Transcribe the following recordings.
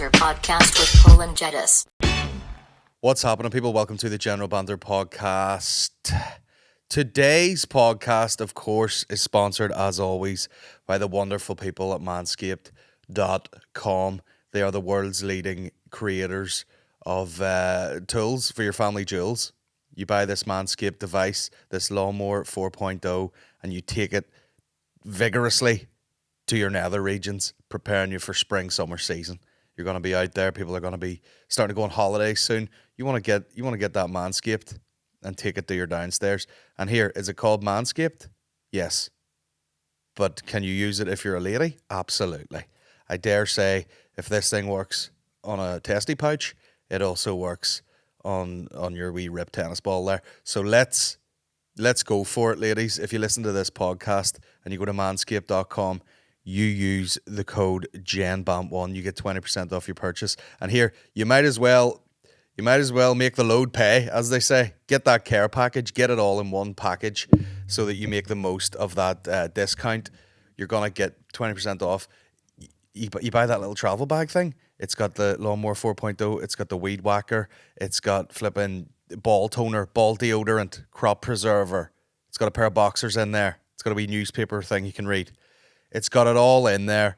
Banter podcast with Paul and Jedis. What's happening, people? Welcome to the General Banter podcast. Today's podcast, of course, is sponsored, as always, by the wonderful people at manscaped.com. They are the world's leading creators of tools for your family jewels. You buy this Manscaped device, this Lawnmower 4.0, and you take it vigorously to your nether regions, preparing you for spring, summer season. You're going to be out there. People are going to be starting to go on holidays soon. You want to get that Manscaped and take it to your downstairs. And here, is it called Manscaped? Yes. But can you use it if you're a lady? Absolutely. I dare say if this thing works on a testy pouch, it also works on your wee rip tennis ball there. So let's go for it, ladies. If you listen to this podcast and you go to manscaped.com, you use the code GENBAMP1, you get 20% off your purchase. And here, you might as well make the load pay, as they say. Get that care package, get it all in one package so that you make the most of that discount. You're going to get 20% off. You buy that little travel bag thing. It's got the Lawnmower 4.0, it's got the Weed Whacker, it's got flipping ball toner, ball deodorant, crop preserver. It's got a pair of boxers in there. It's got a wee newspaper thing you can read. It's got it all in there.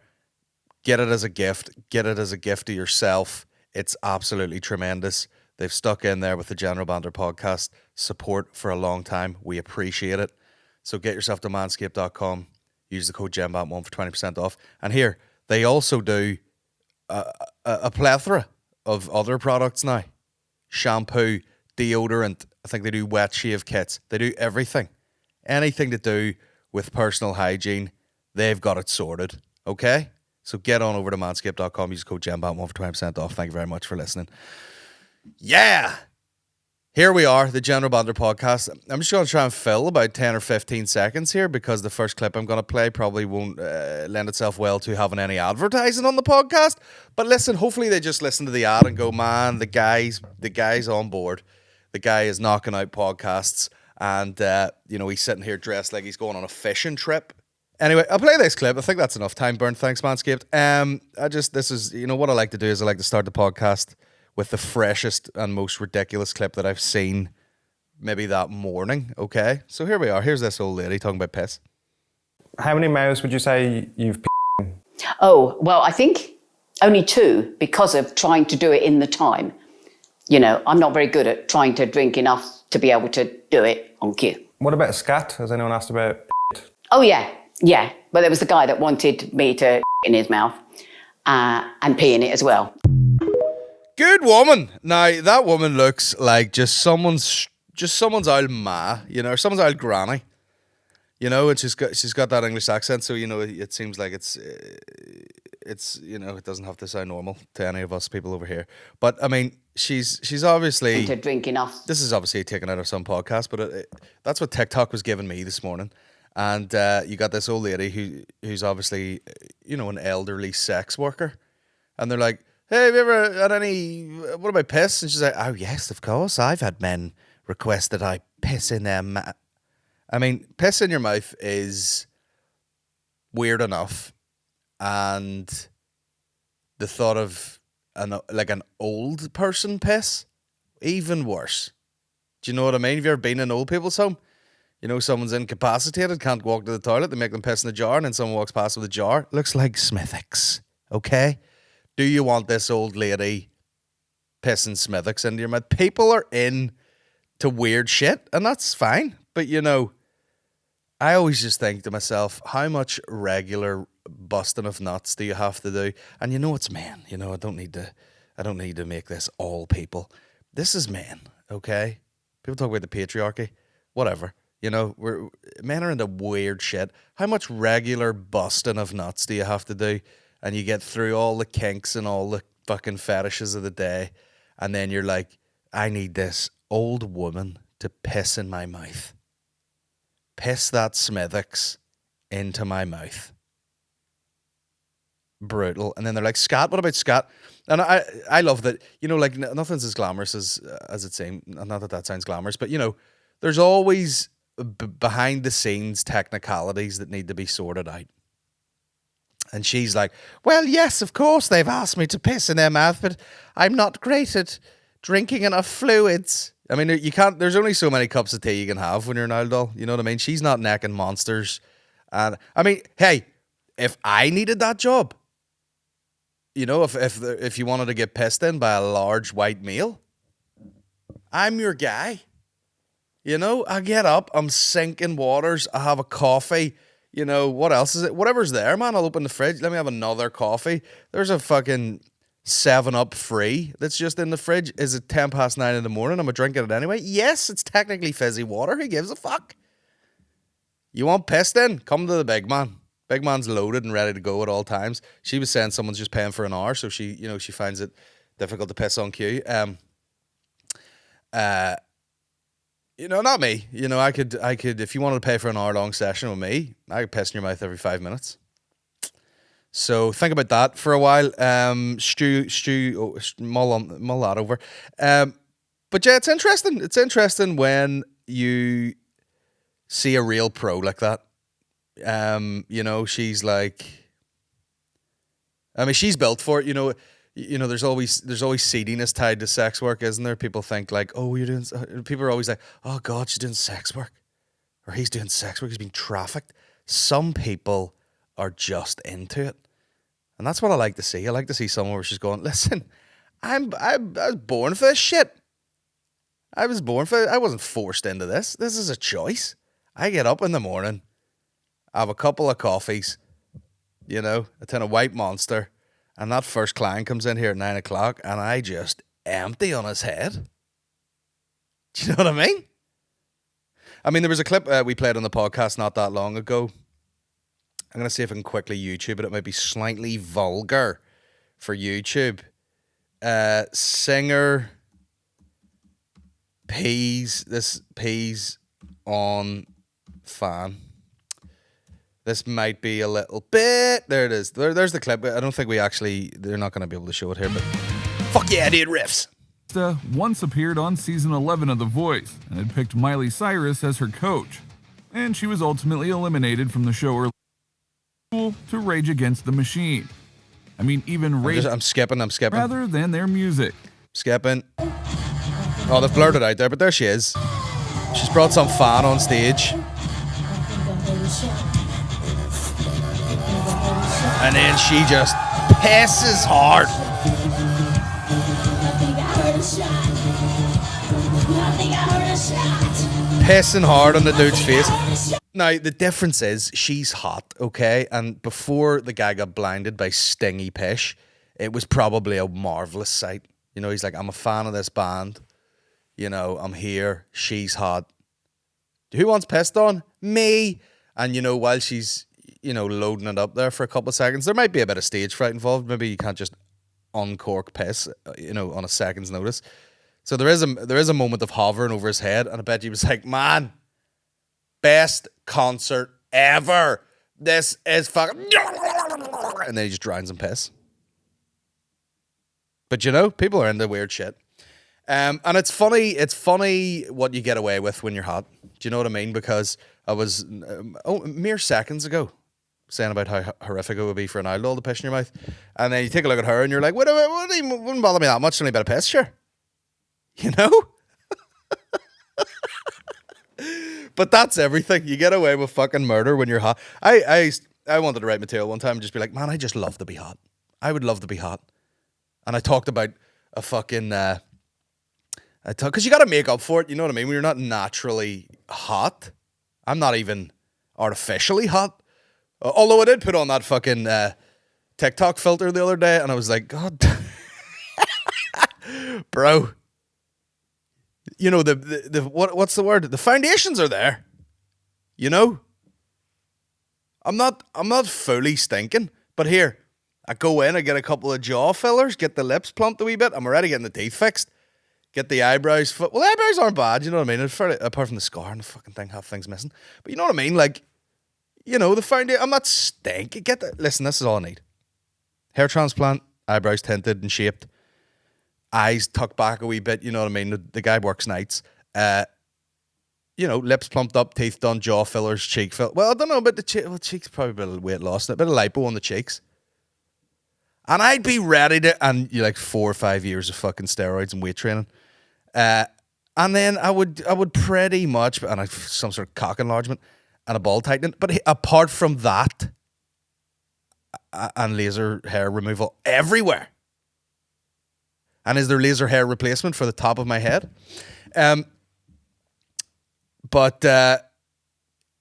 Get it as a gift. Get it as a gift to yourself. It's absolutely tremendous. They've stuck in there with the General Banter podcast support for a long time. We appreciate it. So get yourself to manscaped.com. Use the code GENBAMP1 for 20% off. And here, they also do a plethora of other products now. Shampoo, deodorant. I think they do wet shave kits. They do everything. Anything to do with personal hygiene, they've got it sorted. Okay? So get on over to manscaped.com. Use code GENBAMP1 for 20% off. Thank you very much for listening. Yeah! Here we are, the General Banter podcast. I'm just going to try and fill about 10 or 15 seconds here because the first clip I'm going to play probably won't lend itself well to having any advertising on the podcast. But listen, hopefully they just listen to the ad and go, man, the guy's on board. The guy is knocking out podcasts and, he's sitting here dressed like he's going on a fishing trip. Anyway, I'll play this clip. I think that's enough time burnt. Thanks, Manscaped. What I like to do is I like to start the podcast with the freshest and most ridiculous clip that I've seen maybe that morning, okay? So here we are. Here's this old lady talking about piss. How many mouths would you say you've p***ed? Oh, well, I think only 2 because of trying to do it in the time. You know, I'm not very good at trying to drink enough to be able to do it on cue. What about scat? Has anyone asked about Oh, yeah. But there was the guy that wanted me to in his mouth and pee in it as well. Good woman. Now, that woman looks like just someone's old ma, or someone's old granny. And she's got that English accent, so, it seems like it's it doesn't have to sound normal to any of us people over here. But, I mean, she's obviously... To drink enough. This is obviously taken out of some podcast, but that's what TikTok was giving me this morning. And you got this old lady who's obviously, an elderly sex worker. And they're like, hey, have you ever had what about piss? And she's like, oh, yes, of course. I've had men request that I piss in their mouth. I mean, piss in your mouth is weird enough. And the thought of an old person piss, even worse. Do you know what I mean? Have you ever been in old people's home? Someone's incapacitated, can't walk to the toilet, they make them piss in the jar, and then someone walks past with a jar. Looks like Smithwick's, okay? Do you want this old lady pissing Smithwick's into your mouth? People are in to weird shit, and that's fine. But, I always just think to myself, how much regular busting of nuts do you have to do? And it's men. I don't need to make this all people. This is men, okay? People talk about the patriarchy, whatever. Men are into weird shit. How much regular busting of nuts do you have to do? And you get through all the kinks and all the fucking fetishes of the day. And then you're like, I need this old woman to piss in my mouth. Piss that Smithwick's into my mouth. Brutal. And then they're like, scat? What about scat? And I love that, nothing's as glamorous as it seems. Not that sounds glamorous, but, there's always... behind the scenes technicalities that need to be sorted out. And she's like, well, yes, of course they've asked me to piss in their mouth, but I'm not great at drinking enough fluids. I mean, you can't, there's only so many cups of tea you can have when you're an old doll. You know what I mean? She's not necking monsters. And I mean, hey, if I needed that job, you know, if you wanted to get pissed in by a large white male, I'm your guy. You know, I get up, I'm sinking waters, I have a coffee. You know, what else is it? Whatever's there, man, I'll open the fridge. Let me have another coffee. There's a fucking 7-Up free that's just in the fridge. Is it 9:10 in the morning? I'm drinking it anyway. Yes, it's technically fizzy water. Who gives a fuck? You want pissed in? Come to the big man. Big man's loaded and ready to go at all times. She was saying someone's just paying for an hour, so she, you know, she finds it difficult to piss on cue. You know, not me. You know, I could, if you wanted to pay for an hour-long session with me, I could piss in your mouth every 5 minutes. So think about that for a while. Mull that over. But yeah, it's interesting. It's interesting when you see a real pro like that. You know, she's like, I mean, she's built for it. You know, there's always seediness tied to sex work, isn't there? People think like, oh, you're doing. People are always like, oh God, she's doing sex work, or he's doing sex work. He's being trafficked. Some people are just into it, and that's what I like to see. I like to see someone where she's going, listen, I was born for this shit. I was born for it. I wasn't forced into this. This is a choice. I get up in the morning, I have a couple of coffees, you know, a tin of White Monster. And that first client comes in here at 9 o'clock and I just empty on his head. Do you know what I mean? I mean, there was a clip we played on the podcast not that long ago. I'm going to see if I can quickly YouTube it. It might be slightly vulgar for YouTube. Singer pees on fan. This might be a little bit. There it is. There's the clip. I don't think they're not going to be able to show it here, but fuck yeah, dude, riffs. Once appeared on season 11 of The Voice and had picked Miley Cyrus as her coach. And she was ultimately eliminated from the show early to Rage Against the Machine. I mean, even Rage. I'm skipping. Rather than their music. Skipping. Oh, they've blurred it out there, but there she is. She's brought some fan on stage. And then she just pisses hard. Pissing hard on the dude's face. Now, the difference is she's hot, okay? And before the guy got blinded by stingy pish, it was probably a marvellous sight. You know, he's like, I'm a fan of this band. You know, I'm here. She's hot. Who wants pissed on? Me. And, you know, while she's, you know, loading it up there for a couple of seconds, there might be a bit of stage fright involved. Maybe you can't just uncork piss, you know, on a second's notice. So there is a moment of hovering over his head, and I bet he was like, man, best concert ever. This is fucking... And then he just drowns in piss. But, you know, people are into weird shit. And it's funny what you get away with when you're hot. Do you know what I mean? Because I was, mere seconds ago, saying about how horrific it would be for an old doll to piss in your mouth. And then you take a look at her and you're like, wouldn't bother me that much, only a bit of piss, sure. You know? But that's everything. You get away with fucking murder when you're hot. I wanted to write material one time and just be like, man, I just love to be hot. I would love to be hot. And I talked about a fucking... because you got to make up for it, you know what I mean? When you're not naturally hot. I'm not even artificially hot. Although I did put on that fucking TikTok filter the other day, and I was like, God, bro. You know, what's the word? The foundations are there. You know? I'm not fully stinking, but here, I go in, I get a couple of jaw fillers, get the lips plumped a wee bit, I'm already getting the teeth fixed. Get the eyebrows... Well, the eyebrows aren't bad, you know what I mean? Apart from the scar and the fucking thing, half things missing. But you know what I mean? Like, you know, the foundation... I'm not stink. Listen, this is all I need. Hair transplant, eyebrows tinted and shaped, eyes tucked back a wee bit, you know what I mean? The guy works nights. lips plumped up, teeth done, jaw fillers, cheek fill. Well, I don't know about the cheeks, probably a bit of weight loss, a bit of lipo on the cheeks. And I'd be ready to, and you like 4 or 5 years of fucking steroids and weight training. And then I would pretty much, and some sort of cock enlargement and a ball tightening. But apart from that, and laser hair removal everywhere. And is there laser hair replacement for the top of my head? But yeah,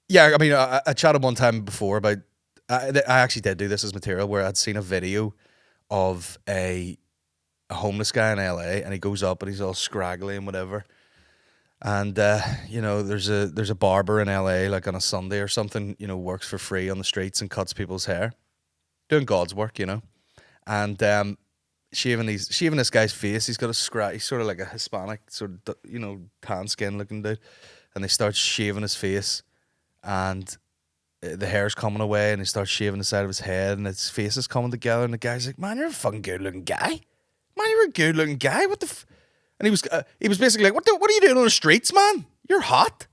I mean, I chatted one time before about, I actually did do this as material where I'd seen a video of a homeless guy in LA, and he goes up and he's all scraggly and whatever. And, there's a barber in LA, like on a Sunday or something, works for free on the streets and cuts people's hair. Doing God's work, And shaving this guy's face. He's got he's sort of like a Hispanic, sort of, tan skin looking dude. And they start shaving his face, and the hair's coming away, and he starts shaving the side of his head, and his face is coming together, and the guy's like, man, you're a fucking good-looking guy. Man, you're a good-looking guy. What the And he was basically like, what are you doing on the streets, man? You're hot.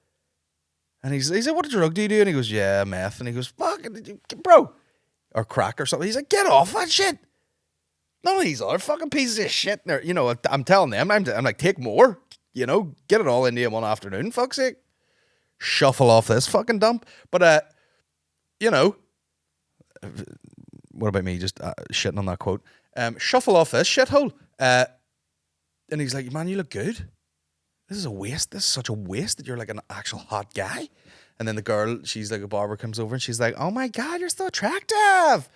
And he's like, what drug do you do? And he goes, yeah, meth. And he goes, fuck, bro. Or crack or something. He's like, get off that shit. None of these other fucking pieces of shit. I'm telling them, I'm like, take more. Get it all into you one afternoon, fuck's sake. Shuffle off this fucking dump. But, what about me just shitting on that quote? Shuffle off this shithole. And he's like, man, you look good. This is a waste. This is such a waste that you're like an actual hot guy. And then the girl, she's like a barber, comes over and she's like, oh my God, you're so attractive.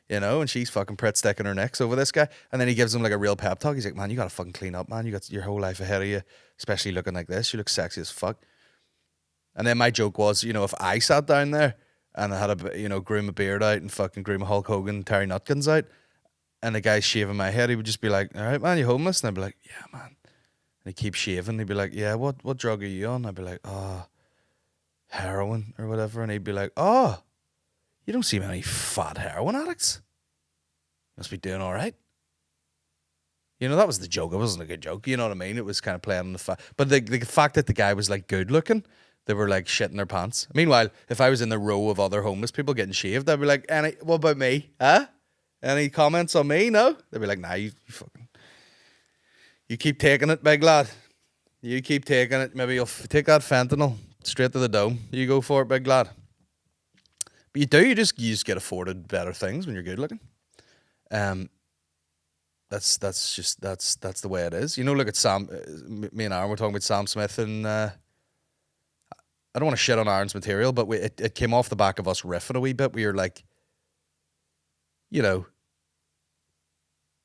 And she's fucking Pritt sticking her necks over this guy. And then he gives him like a real pep talk. He's like, man, you got to fucking clean up, man. You got your whole life ahead of you, especially looking like this. You look sexy as fuck. And then my joke was, if I sat down there and I had grew my beard out and fucking grew my Hulk Hogan, Terry Nutkins out, and the guy's shaving my head, he would just be like, all right, man, you homeless? And I'd be like, yeah, man. And he'd keep shaving. He'd be like, yeah, what drug are you on? I'd be like, heroin or whatever. And he'd be like, you don't seem any fat heroin addicts. Must be doing all right. That was the joke. It wasn't a good joke. You know what I mean? It was kind of playing on the fact. But the fact that the guy was like good looking, they were like shitting their pants. Meanwhile, if I was in the row of other homeless people getting shaved, I'd be like, what about me? Huh? Any comments on me? No? They'd be like, nah, you keep taking it, big lad. You keep taking it. Maybe you'll take that fentanyl straight to the dome. You go for it, big lad. But you just get afforded better things when you're good looking. That's the way it is. Look at Sam. Me and Aaron were talking about Sam Smith, and I don't want to shit on Aaron's material, but it came off the back of us riffing a wee bit. We were like,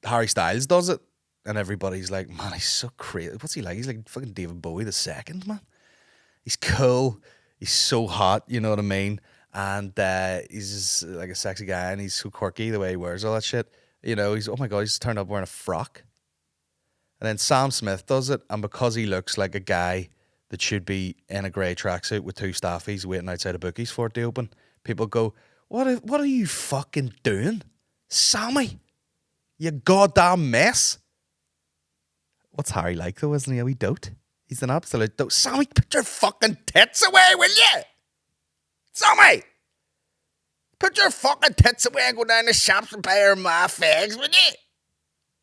Harry Styles does it, and everybody's like, man, he's so crazy. What's he like? He's like fucking David Bowie the second, man. He's cool. He's so hot, you know what I mean? And he's just like a sexy guy, and he's so quirky the way he wears all that shit. He's, oh my God, he's turned up wearing a frock. And then Sam Smith does it, and because he looks like a guy that should be in a grey tracksuit with 2 staffies waiting outside of bookies for it to open, people go, what are you fucking doing? Sammy, you goddamn mess. What's Harry like though, isn't he? A wee dote? He's an absolute dote. Sammy, put your fucking tits away, will you? Sammy! Put your fucking tits away and go down the shops and buy her my fags, will you?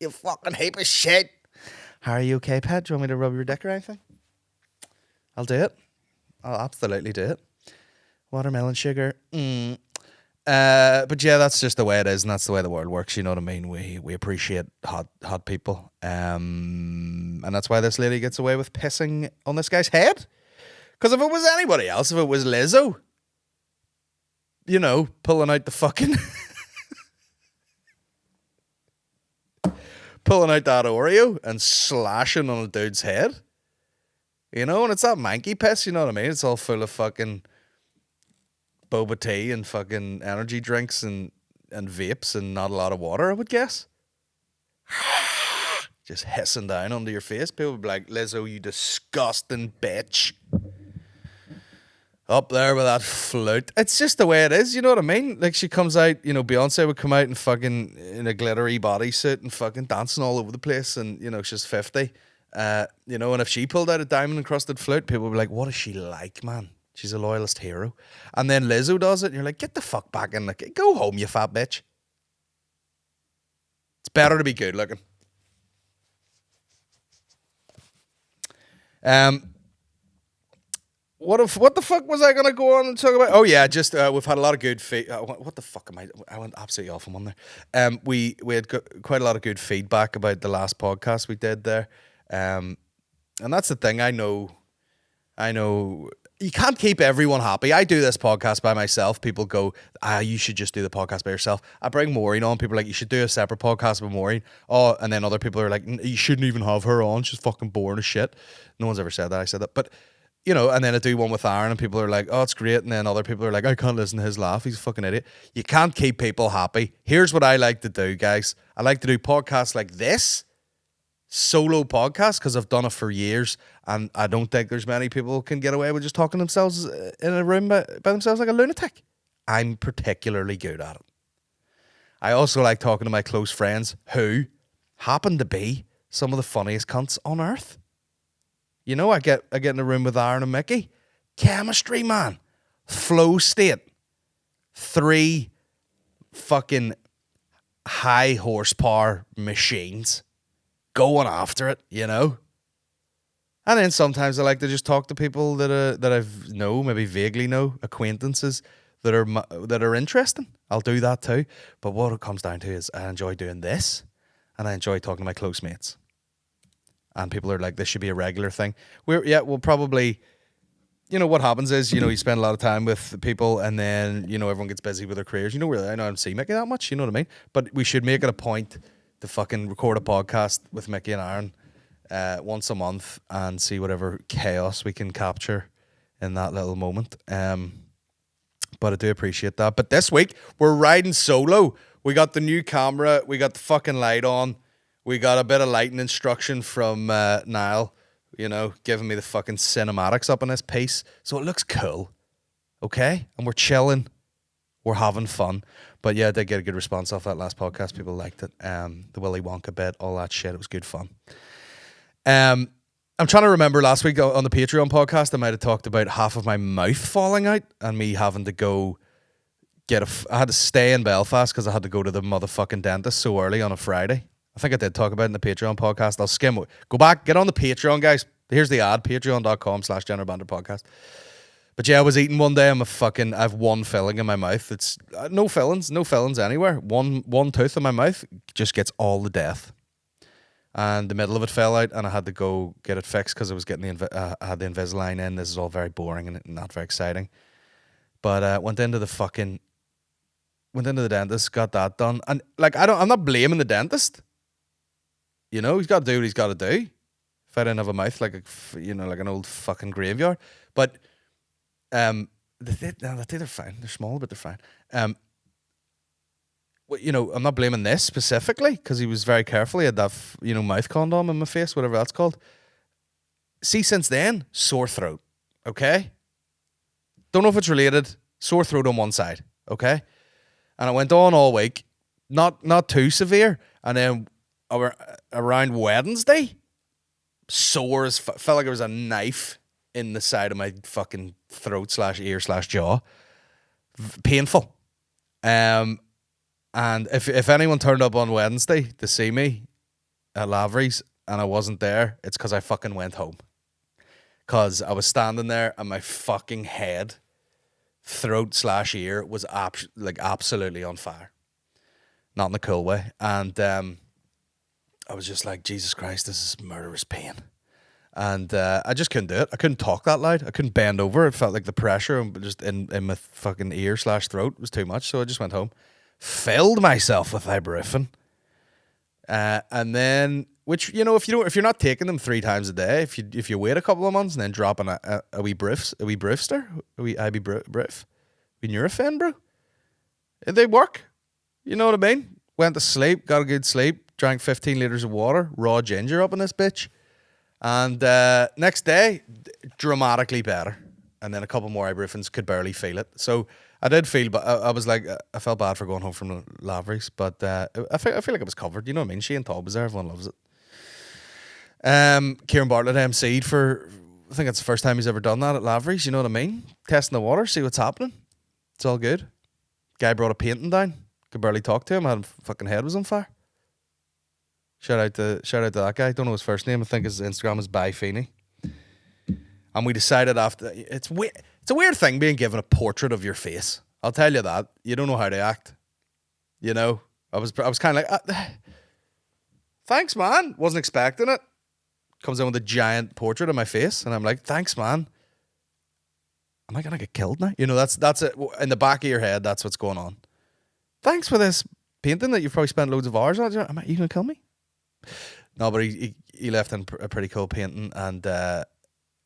You fucking heap of shit. Harry, you okay, pet? Do you want me to rub your dick or anything? I'll do it. I'll absolutely do it. Watermelon sugar. But yeah, that's just the way it is, and that's the way the world works. You know what I mean? We appreciate hot people, and that's why this lady gets away with pissing on this guy's head. Because if it was anybody else, if it was Lizzo, pulling out the fucking pulling out that Oreo and slashing on a dude's head, and it's that manky piss. You know what I mean? It's all full of fucking boba tea and fucking energy drinks and vapes and not a lot of water, I would guess. Just hissing down onto your face. People would be like, Lizzo, you disgusting bitch. Up there with that flute. It's just the way it is, you know what I mean? Like, she comes out, Beyonce would come out in fucking in a glittery bodysuit and fucking dancing all over the place, and she's 50, You know, and if she pulled out a diamond encrusted flute, people would be like, what is she like, man? She's a loyalist hero. And then Lizzo does it, and you're like, get the fuck back in. Like, go home, you fat bitch. It's better to be good looking. What the fuck was I going to go on and talk about? Oh yeah, just we've had a lot of good what the fuck am I went absolutely off on there. We had quite a lot of good feedback about the last podcast we did there. And that's the thing. I know you can't keep everyone happy. I do this podcast by myself. People go, you should just do the podcast by yourself. I bring Maureen on. People are like, you should do a separate podcast with Maureen. Oh, and then other people are like, you shouldn't even have her on. She's fucking boring as shit. No one's ever said that. I said that. But, you know, and then I do one with Aaron and people are like, oh, it's great. And then other people are like, I can't listen to his laugh. He's a fucking idiot. You can't keep people happy. Here's what I like to do, guys. I like to do podcasts like this. Solo podcast, because I've done it for years, and I don't think there's many people can get away with just talking themselves in a room by themselves like a lunatic. I'm particularly good at it. I also like talking to my close friends who happen to be some of the funniest cunts on earth. You know, I get in a room with Aaron and Mickey. Chemistry, man. Flow state. 3 fucking high horsepower machines going after it, you know. And then sometimes I like to just talk to people that I've maybe vaguely know, acquaintances that are interesting. I'll do that too. But what it comes down to is I enjoy doing this, and I enjoy talking to my close mates. And people are like, this should be a regular thing. We'll probably, you know, what happens is, you know, you spend a lot of time with people, and then, you know, everyone gets busy with their careers. You know, I don't see Mickey that much, you know what I mean? But we should make it a point to fucking record a podcast with Mickey and Aaron once a month and see whatever chaos we can capture in that little moment. But I do appreciate that. But this week, we're riding solo. We got the new camera. We got the fucking light on. We got a bit of lighting instruction from Niall, you know, giving me the fucking cinematics up on this piece. So it looks cool. Okay? And we're chilling. We're having fun. But yeah, I did get a good response off that last podcast. People liked it. The Willy Wonka bit, all that shit. It was good fun. I'm trying to remember last week on the Patreon podcast, I might have talked about half of my mouth falling out and me having to go I had to stay in Belfast because I had to go to the motherfucking dentist so early on a Friday. I think I did talk about it in the Patreon podcast. I'll skim it. Go back, get on the Patreon, guys. Here's the ad, patreon.com/Banter podcast. But yeah, I was eating one day. I have one filling in my mouth. It's no fillings anywhere. One tooth in my mouth just gets all the death. And the middle of it fell out, and I had to go get it fixed because I was getting I had the Invisalign in. This is all very boring and not very exciting. But went into the dentist, got that done, and like I'm not blaming the dentist. You know, he's got to do what he's got to do. If I didn't have a mouth like an old fucking graveyard, but. The teeth are fine. They're small, but they're fine. You know, I'm not blaming this specifically because he was very careful. He had that, mouth condom in my face, whatever that's called. See, since then, sore throat. Okay? Don't know if it's related. Sore throat on one side. Okay? And it went on all week. Not too severe. And then around Wednesday, sore as felt like there was a knife in the side of my fucking throat/ear/jaw. Painful. And if anyone turned up on Wednesday to see me at Lavery's and I wasn't there, it's because I fucking went home. Because I was standing there and my fucking head, throat/ear, was absolutely on fire. Not in a cool way. And I was just like, Jesus Christ, this is murderous pain. And I just couldn't do it. I couldn't talk that loud. I couldn't bend over. It felt like the pressure just in my fucking ear/throat was too much. So I just went home, filled myself with ibuprofen, and then, which, you know, if you're not taking them 3 times a day, if you wait a couple of months and then dropping a wee Nurofen, bro, they work. You know what I mean? Went to sleep, got a good sleep, drank 15 litres of water, raw ginger up in this bitch. And next day, dramatically better. And then a couple more ibuprofens, could barely feel it. So I did feel, but I was like, I felt bad for going home from Lavery's, but I feel like it was covered. You know what I mean? She and Todd was there. Everyone loves it. Kieran Bartlett MC'd for, I think it's the first time he's ever done that at Lavery's, you know what I mean? Testing the water, see what's happening. It's all good. Guy brought a painting down. Could barely talk to him. Had fucking head was on fire. Shout out to that guy. Don't know his first name. I think his Instagram is By Feeney. And we decided after it's a weird thing being given a portrait of your face. I'll tell you that. You don't know how to act. You know, I was kind of like, thanks, man. Wasn't expecting it. Comes in with a giant portrait of my face, and I'm like, thanks, man. Am I gonna get killed now? You know, that's it. In the back of your head, that's what's going on. Thanks for this painting that you've probably spent loads of hours on. Am you gonna kill me? No, but he left in a pretty cool painting, and I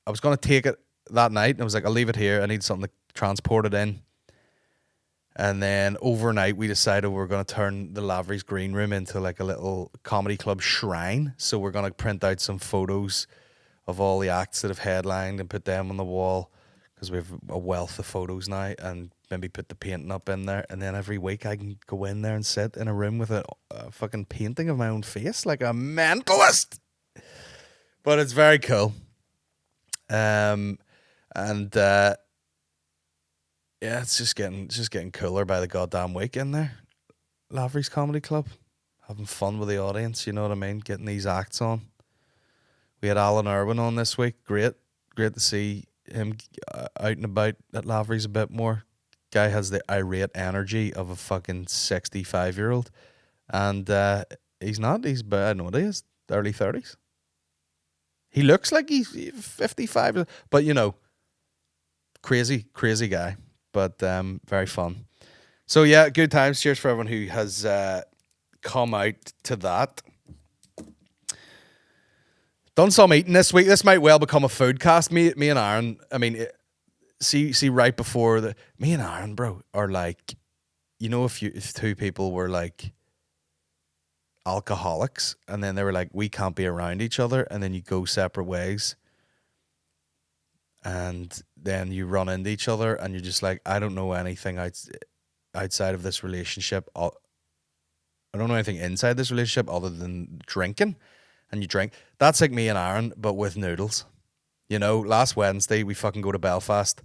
was gonna take it that night, and I was like, I'll leave it here. I need something to transport it in. And then overnight, we decided we were going to turn the Lavery's green room into like a little comedy club shrine. So we're going to print out some photos of all the acts that have headlined and put them on the wall, because we have a wealth of photos now, and maybe put the painting up in there. And then every week I can go in there and sit in a room with a fucking painting of my own face like a mentalist. But it's very cool. Yeah, it's just getting cooler by the goddamn week in there. Lavery's Comedy Club, having fun with the audience. You know what I mean? Getting these acts on. We had Alan Irwin on this week. Great to see him out and about at Lavery's a bit more. Guy has the irate energy of a fucking 65-year-old, and he's not. I don't know what he is. Early 30s. He looks like he's 55, but you know, crazy guy. But very fun. So yeah, good times. Cheers for everyone who has come out to that. Done some eating this week. This might well become a food cast. Me and Aaron. I mean, see, right before me and Aaron, bro, are like, you know, if two people were like alcoholics, and then they were like, we can't be around each other, and then you go separate ways. And then you run into each other, and you're just like, I don't know anything outside of this relationship. I don't know anything inside this relationship other than drinking. And you drink. That's like me and Aaron, but with noodles. You know, last Wednesday we fucking go to Belfast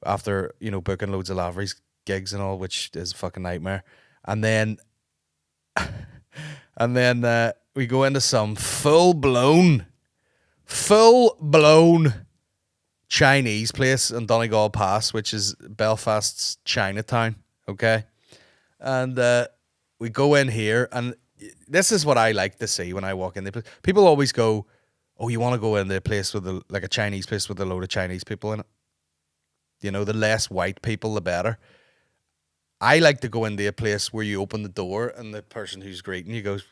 after, you know, booking loads of Lavery's gigs and all, which is a fucking nightmare. And then we go into some full blown Chinese place in Donegal Pass, which is Belfast's Chinatown, okay? And we go in here, and this is what I like to see when I walk in the place. People always go, oh, you want to go in a place with a Chinese place with a load of Chinese people in it? You know, the less white people, the better. I like to go into a place where you open the door and the person who's greeting you goes,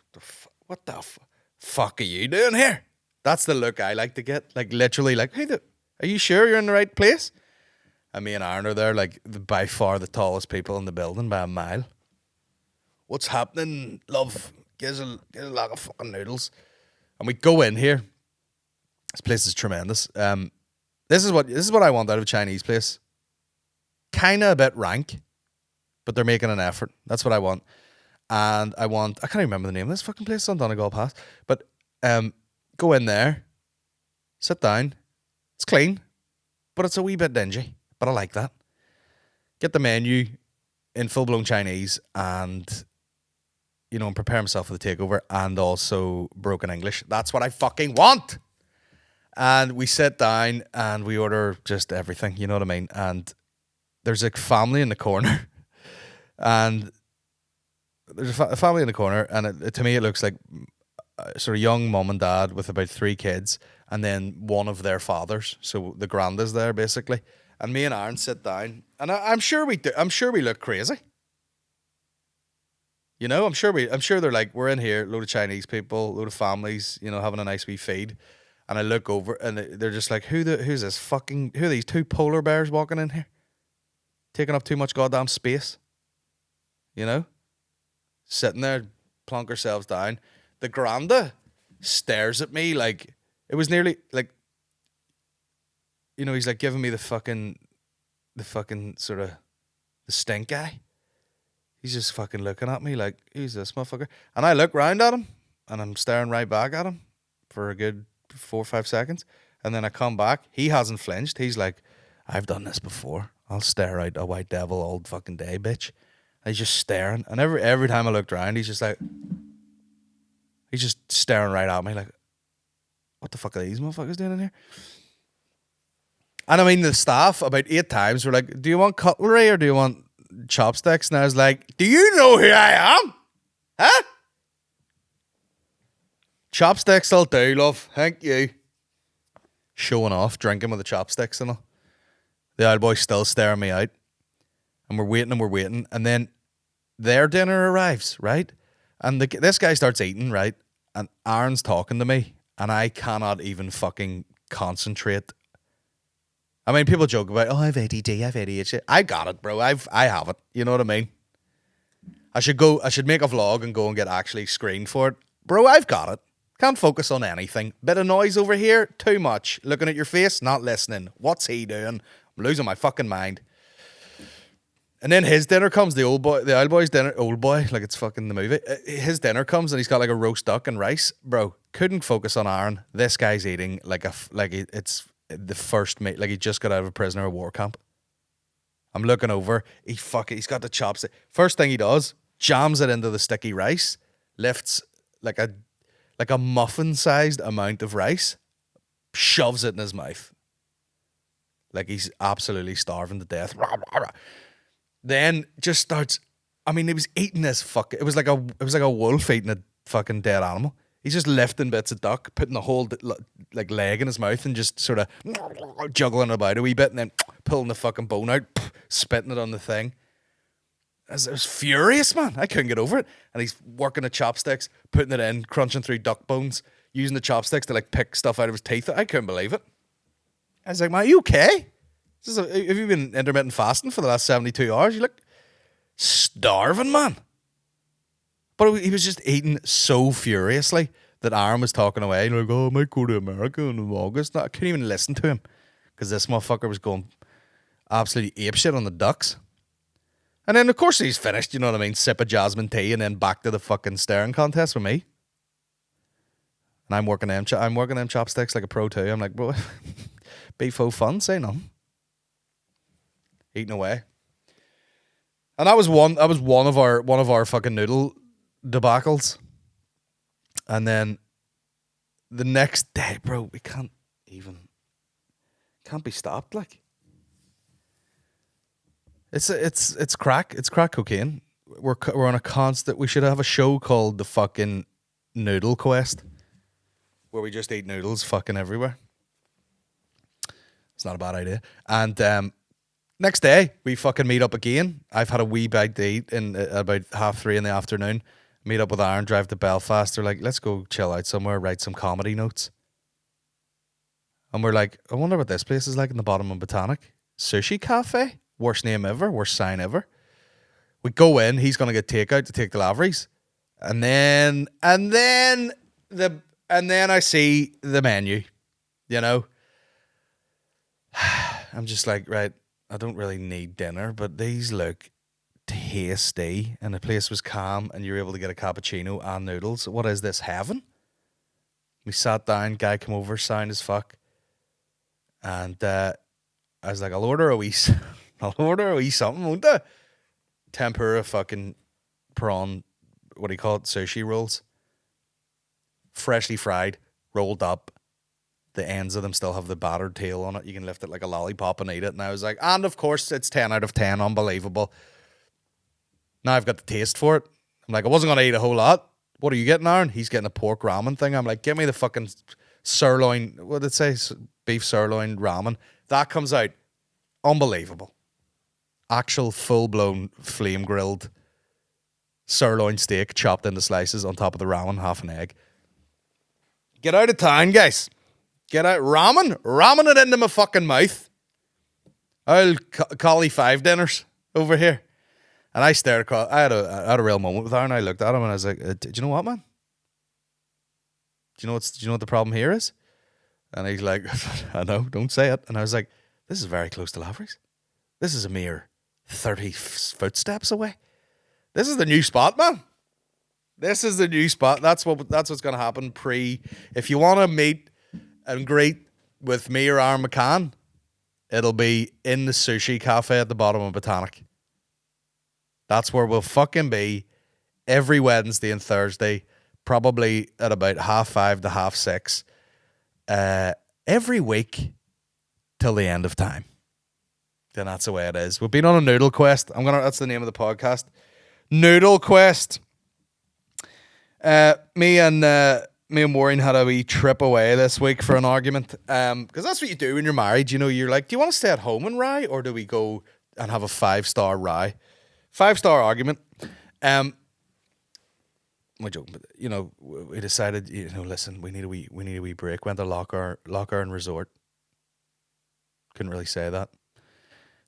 what the fuck are you doing here? That's the look I like to get. Like, literally, like, hey, are you sure you're in the right place? And me and Aaron are there, like, by far the tallest people in the building by a mile. What's happening, love? Get a lot of fucking noodles. And we go in here. This place is tremendous. This is what I want out of a Chinese place. Kinda a bit rank, but they're making an effort. That's what I want. And I can't remember the name of this fucking place. It's on Donegal Pass. But go in there, sit down. It's clean, but it's a wee bit dingy. But I like that. Get the menu in full-blown Chinese, and, you know, and prepare myself for the takeover, and also broken English. That's what I fucking want. And we sit down and we order just everything, you know what I mean? And there's a family in the corner, and there's a family in the corner, and to me it looks like a sort of young mum and dad with about 3 kids, and then one of their fathers. So the granda's there basically. And me and Aaron sit down, and I'm sure we do. I'm sure we look crazy. You know, I'm sure they're like, we're in here, load of Chinese people, load of families, you know, having a nice wee feed. And I look over, and they're just like, who are these 2 polar bears walking in here? Taking up too much goddamn space. You know? Sitting there, plonk ourselves down. The granda stares at me like, it was nearly like, you know, he's like giving me the fucking sort of the stink eye. He's just fucking looking at me like, who's this motherfucker? And I look round at him, and I'm staring right back at him for a good 4 or 5 seconds. And then I come back. He hasn't flinched. He's like, I've done this before. I'll stare out a white devil all fucking day, bitch. And he's just staring. And every time I looked around, he's just staring right at me like, what the fuck are these motherfuckers doing in here? And I mean, the staff about 8 times were like, do you want cutlery or do you want chopsticks? And I was like, do you know who I am? Huh? Chopsticks will do, love. Thank you. Showing off, drinking with the chopsticks and all. The old boy's still staring me out. And we're waiting. And then their dinner arrives, right? And this guy starts eating, right? And Aaron's talking to me. And I cannot even fucking concentrate. I mean, people joke about, I have ADD, I have ADHD. I got it, bro. I have it. You know what I mean? I should make a vlog and go and get actually screened for it. Bro, I've got it. Can't focus on anything. Bit of noise over here, too much. Looking at your face, not listening. What's he doing? I'm losing my fucking mind. And then his dinner comes, the old boy's dinner, old boy, like it's fucking the movie. His dinner comes and he's got like a roast duck and rice. Bro, couldn't focus on Aaron. This guy's eating it's the first mate, like he just got out of a prisoner of war camp. I'm looking over, he's got the chopstick. First thing he does, jams it into the sticky rice, lifts like a muffin-sized amount of rice, shoves it in his mouth. Like he's absolutely starving to death. Then just starts. I mean, he was eating this fuck. It was like a wolf eating a fucking dead animal. He's just lifting bits of duck, putting the whole like leg in his mouth, and just sort of juggling about a wee bit, and then pulling the fucking bone out, spitting it on the thing. I was furious, man. I couldn't get over it. And he's working the chopsticks, putting it in, crunching through duck bones, using the chopsticks to like pick stuff out of his teeth. I couldn't believe it. I was like, man, are you okay? Have you been intermittent fasting for the last 72 hours? You look starving, man. But he was just eating so furiously that Aaron was talking away. Like, I might go to America in August. I couldn't even listen to him because this motherfucker was going absolutely apeshit on the ducks. And then, of course, he's finished, you know what I mean? Sip of jasmine tea and then back to the fucking staring contest with me. And I'm working them chopsticks like a pro too. I'm like, bro, be faux fun, say nothing. Eating away. And that was one of our fucking noodle debacles. And then the next day, bro, we can't be stopped, like. It's crack cocaine. We're on a constant. We should have a show called the fucking Noodle Quest, where we just eat noodles fucking everywhere. It's not a bad idea. And next day we fucking meet up again. I've had a wee bite to eat in about 3:30 in the afternoon. Meet up with Aaron, drive to Belfast. They're like, let's go chill out somewhere, write some comedy notes. And we're like, I wonder what this place is like in the bottom of Botanic. Sushi Cafe. Worst name ever, worst sign ever. We go in, he's gonna get takeout to take the laveries. And then I see the menu, you know. I'm just like, right, I don't really need dinner, but these look tasty. And the place was calm and you were able to get a cappuccino and noodles. What is this, heaven? We sat down, guy come over, sound as fuck. And I was like, I'll order a wee something, won't I? Tempura fucking prawn, what do you call it? Sushi rolls. Freshly fried, rolled up. The ends of them still have the battered tail on it. You can lift it like a lollipop and eat it. And I was like, and of course, it's 10 out of 10. Unbelievable. Now I've got the taste for it. I'm like, I wasn't going to eat a whole lot. What are you getting, Aaron? He's getting a pork ramen thing. I'm like, give me the fucking sirloin, what did it say? Beef sirloin ramen. That comes out. Unbelievable. Actual full-blown flame-grilled sirloin steak chopped into slices on top of the ramen, half an egg. Get out of town, guys. Get out. Ramen it into my fucking mouth. I'll call 5 dinners over here. And I stared across. I had a real moment with Aaron. I looked at him and I was like, do you know what, man? Do you know what the problem here is? And he's like, I know, don't say it. And I was like, this is very close to Lavery's. This is a mere 30 footsteps away. This is the new spot, man. This is the new spot. That's what's going to happen if you want to meet and greet with me or Aaron McCann, it'll be in the sushi cafe at the bottom of Botanic. That's where we'll fucking be every Wednesday and Thursday, probably at about 5:30 to 6:30, every week till the end of time. Then that's the way it is. We've been on a noodle quest. That's the name of the podcast. Noodle Quest. Me and Maureen had a wee trip away this week for an argument. Because that's what you do when you're married. You know, you're like, do you want to stay at home and rye, or do we go and have a 5-star rye? 5-star argument. My joke, but you know, we decided, you know, listen, we need a wee break. Went to Locker and Resort. Couldn't really say that.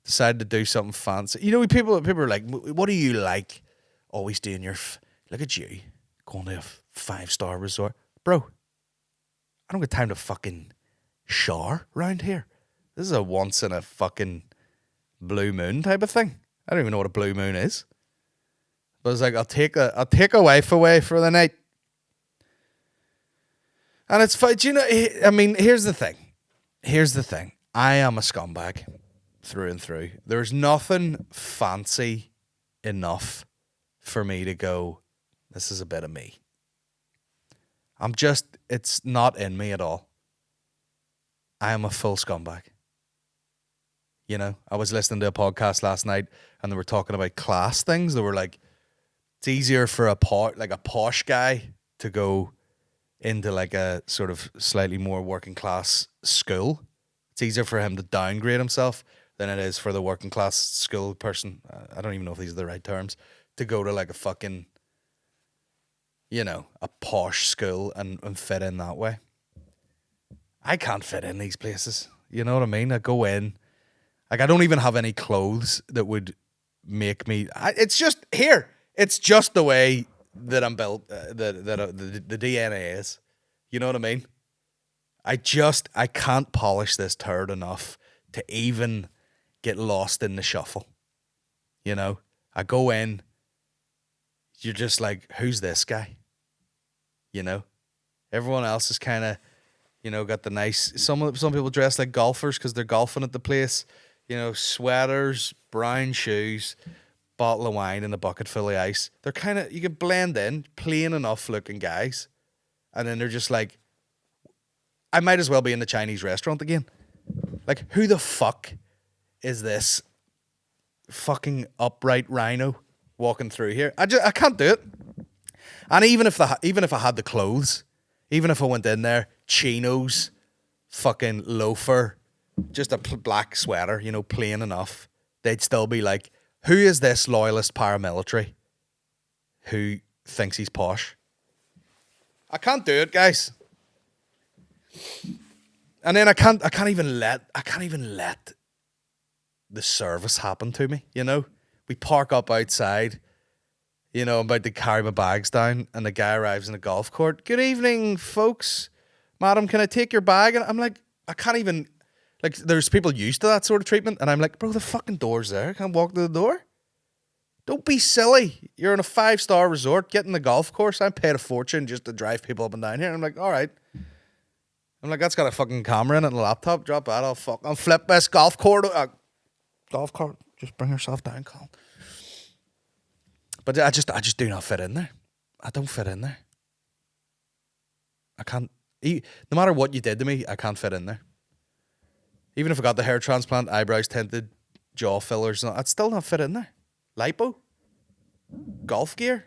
Decided to do something fancy. You know, people are like, what do you like? Always doing your, look at you, going to a 5-star resort. Bro, I don't get time to fucking shower around here. This is a once in a fucking blue moon type of thing. I don't even know what a blue moon is. But I was like, I'll take a wife away for the night. And it's fun. Do you know, I mean, here's the thing. I am a scumbag through and through. There's nothing fancy enough for me to go, this is a bit of me. It's not in me at all. I am a full scumbag. You know, I was listening to a podcast last night and they were talking about class things. They were like, it's easier for a posh guy to go into like a sort of slightly more working class school. It's easier for him to downgrade himself than it is for the working class school person. I don't even know if these are the right terms, to go to like a fucking, you know, a posh school and fit in that way. I can't fit in these places. You know what I mean? I go in, like I don't even have any clothes that would make me. It's just here. It's just the way that I'm built. The DNA is. You know what I mean? I can't polish this turd enough to even get lost in the shuffle. You know, I go in. You're just like, who's this guy? You know, everyone else is kind of, you know, got the nice. Some people dress like golfers because they're golfing at the place. You know, sweaters, brown shoes, bottle of wine, and a bucket full of ice. They're kind of, you can blend in, plain enough looking guys, and then they're just like, I might as well be in the Chinese restaurant again. Like, who the fuck is this fucking upright rhino walking through here? I can't do it. And even if I had the clothes, even if I went in there, chinos, fucking loafer, just a black sweater, you know, plain enough, they'd still be like, who is this loyalist paramilitary who thinks he's posh? I can't do it, guys. And then I can't even let the service happen to me, you know? We park up outside, you know, I'm about to carry my bags down, and the guy arrives in the golf court. Good evening, folks. Madam, can I take your bag? And I'm like, I can't even, like, there's people used to that sort of treatment, and I'm like, bro, the fucking door's there. I can't walk to the door. Don't be silly. You're in a 5-star resort, get in the golf course. I'm paid a fortune just to drive people up and down here. And I'm like, all right. I'm like, that's got a fucking camera in it and a laptop. Drop that. I'll flip this golf court. Golf cart. Just bring yourself down, Colin. But I just do not fit in there. I don't fit in there. I can't. No matter what you did to me, I can't fit in there. Even if I got the hair transplant, eyebrows tinted, jaw fillers, I'd still not fit in there. Lipo, golf gear,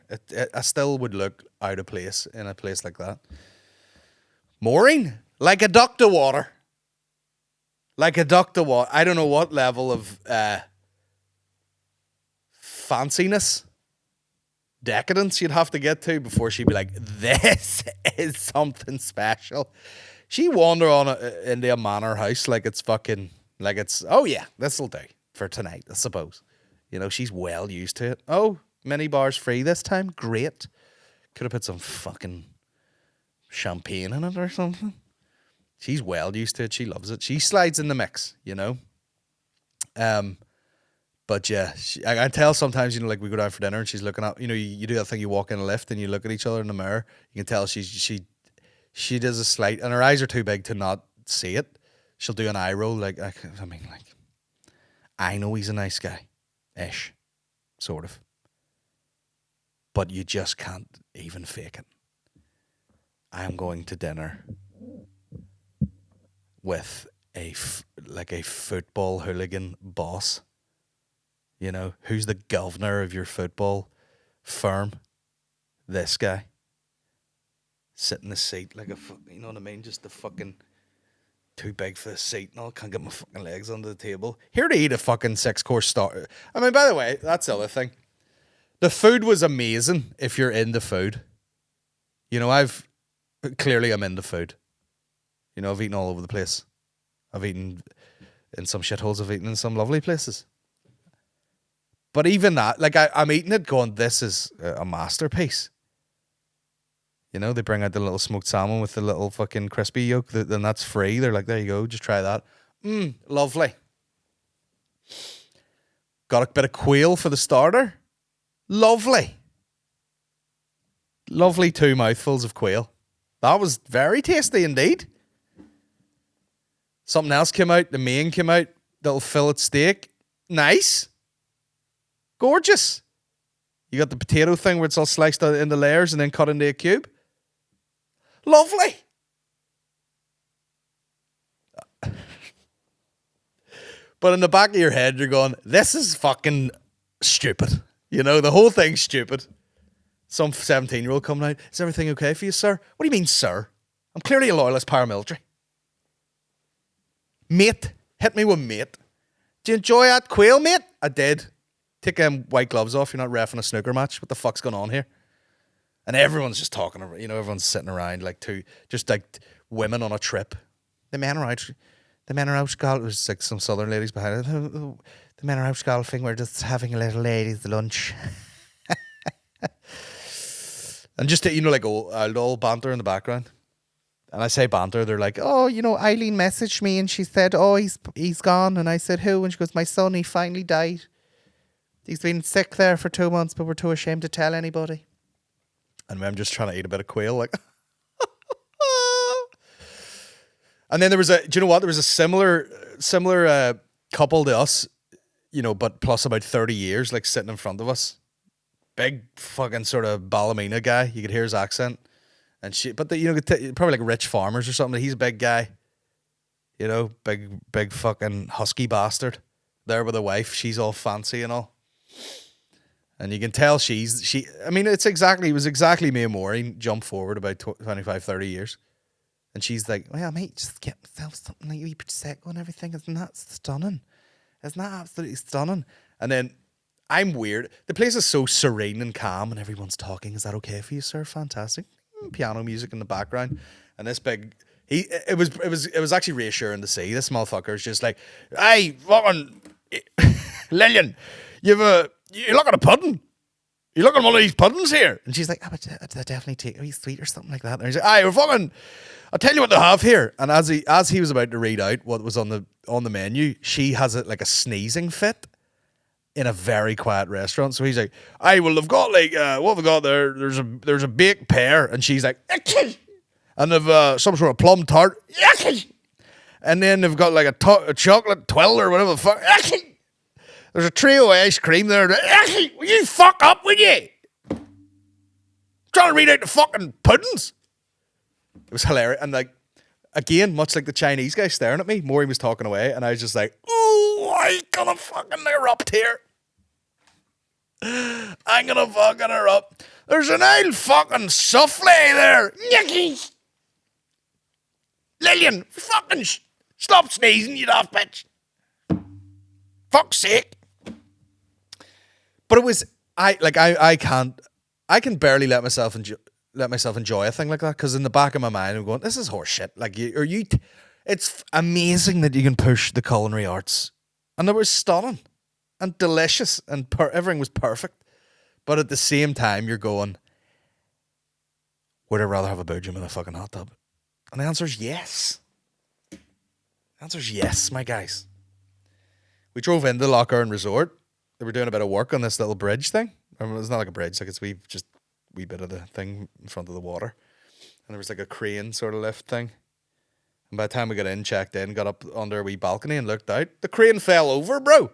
I still would look out of place in a place like that. Maureen, like a duck to water. Like a duck to water. I don't know what level of fanciness, decadence you'd have to get to before she'd be like, this is something special. She wander on into a manor house like it's fucking, like it's, oh yeah, this'll do for tonight, I suppose. You know, she's well used to it. Oh, mini bars free this time? Great. Could have put some fucking champagne in it or something. She's well used to it. She loves it. She slides in the mix, you know. But yeah, I can tell sometimes, you know, like we go down for dinner and she's looking at, you know, you do that thing, you walk in a lift and you look at each other in the mirror. You can tell she she does a slight, and her eyes are too big to not see it. She'll do an eye roll, like, I know he's a nice guy, ish, sort of. But you just can't even fake it. I am going to dinner with a football hooligan boss. You know, who's the governor of your football firm? This guy. Sit in the seat like you know what I mean? Just the fucking too big for the seat and all. Can't get my fucking legs under the table. Here to eat a fucking 6-course starter. I mean, by the way, that's the other thing. The food was amazing if you're into food. You know, I'm into food. You know, I've eaten all over the place. I've eaten in some shitholes, I've eaten in some lovely places. But even that, like, I'm eating it going, this is a masterpiece. You know, they bring out the little smoked salmon with the little fucking crispy yolk, then that's free. They're like, there you go, just try that. Lovely. Got a bit of quail for the starter. Lovely. Lovely 2 mouthfuls of quail. That was very tasty indeed. Something else came out. The main came out. Little fillet steak. Nice. Gorgeous. You got the potato thing where it's all sliced out into layers and then cut into a cube. Lovely. But in the back of your head, you're going, this is fucking stupid. You know, the whole thing's stupid. Some 17-year-old coming out, is everything okay for you, sir? What do you mean, sir? I'm clearly a loyalist paramilitary. Mate. Hit me with mate. Do you enjoy that quail, mate? I did. Take them white gloves off. You're not reffing a snooker match. What the fuck's going on here? And everyone's just talking, you know, everyone's sitting around like just like women on a trip. The men are out golfing. There's like some southern ladies behind it. The men are out golfing. We're just having a little ladies' lunch. And just, you know, like old banter in the background. And I say banter, they're like, oh, you know, Eileen messaged me and she said, oh, he's gone. And I said, who? And she goes, my son, he finally died. He's been sick there for 2 months, but we're too ashamed to tell anybody. And I'm just trying to eat a bit of quail, like. And then do you know what? There was a similar couple to us, you know, but plus about 30 years, like sitting in front of us. Big fucking sort of Ballymena guy. You could hear his accent. And probably like rich farmers or something. He's a big guy. You know, big fucking husky bastard. There with a wife. She's all fancy and all. And you can tell I mean, it was exactly me and Maureen. Jump forward about 25, 30 years. And she's like, well, mate, just get myself something like wee Prosecco and everything. Isn't that stunning? Isn't that absolutely stunning? And then I'm weird. The place is so serene and calm and everyone's talking. Is that okay for you, sir? Fantastic. Piano music in the background. And this big... It was actually reassuring to see. This motherfucker is just like, hey, fucking... Lillian, you're looking at a pudding. You're looking at one of these puddings here. And she's like, but I definitely take a wee sweet or something like that. And he's like, we're fucking... I'll tell you what they have here. And as he was about to read out what was on the menu, she has it like a sneezing fit in a very quiet restaurant. So he's like, well, they've got like, what have we got there? There's a baked pear. And she's like, and they've some sort of plum tart. And then they've got like a chocolate twill or whatever the fuck. There's a trio of ice cream there. Will you fuck up, will you? Trying to read out the fucking puddings. It was hilarious. And like, again, much like the Chinese guy staring at me, Maureen was talking away, and I was just like, oh, I'm gonna fucking erupt here. I'm gonna fucking erupt. There's an old fucking souffle there. Yucky. Lillian, fucking stop sneezing, you daft bitch. Fuck's sake. But it was, I can barely let myself enjoy a thing like that, because in the back of my mind I'm going, this is horse shit. Like, it's amazing that you can push the culinary arts, and it was stunning and delicious and everything was perfect. But at the same time, you're going, would I rather have a boojum in a fucking hot tub? And the answer is yes. The answer is yes, my guys. We drove into the Lochgarn Resort. They were doing a bit of work on this little bridge thing. I mean, it's not like a bridge, like it's wee bit of the thing in front of the water. and there was like a crane sort of lift thing. And by the time we got in, checked in, got up under a wee balcony and looked out, the crane fell over, bro.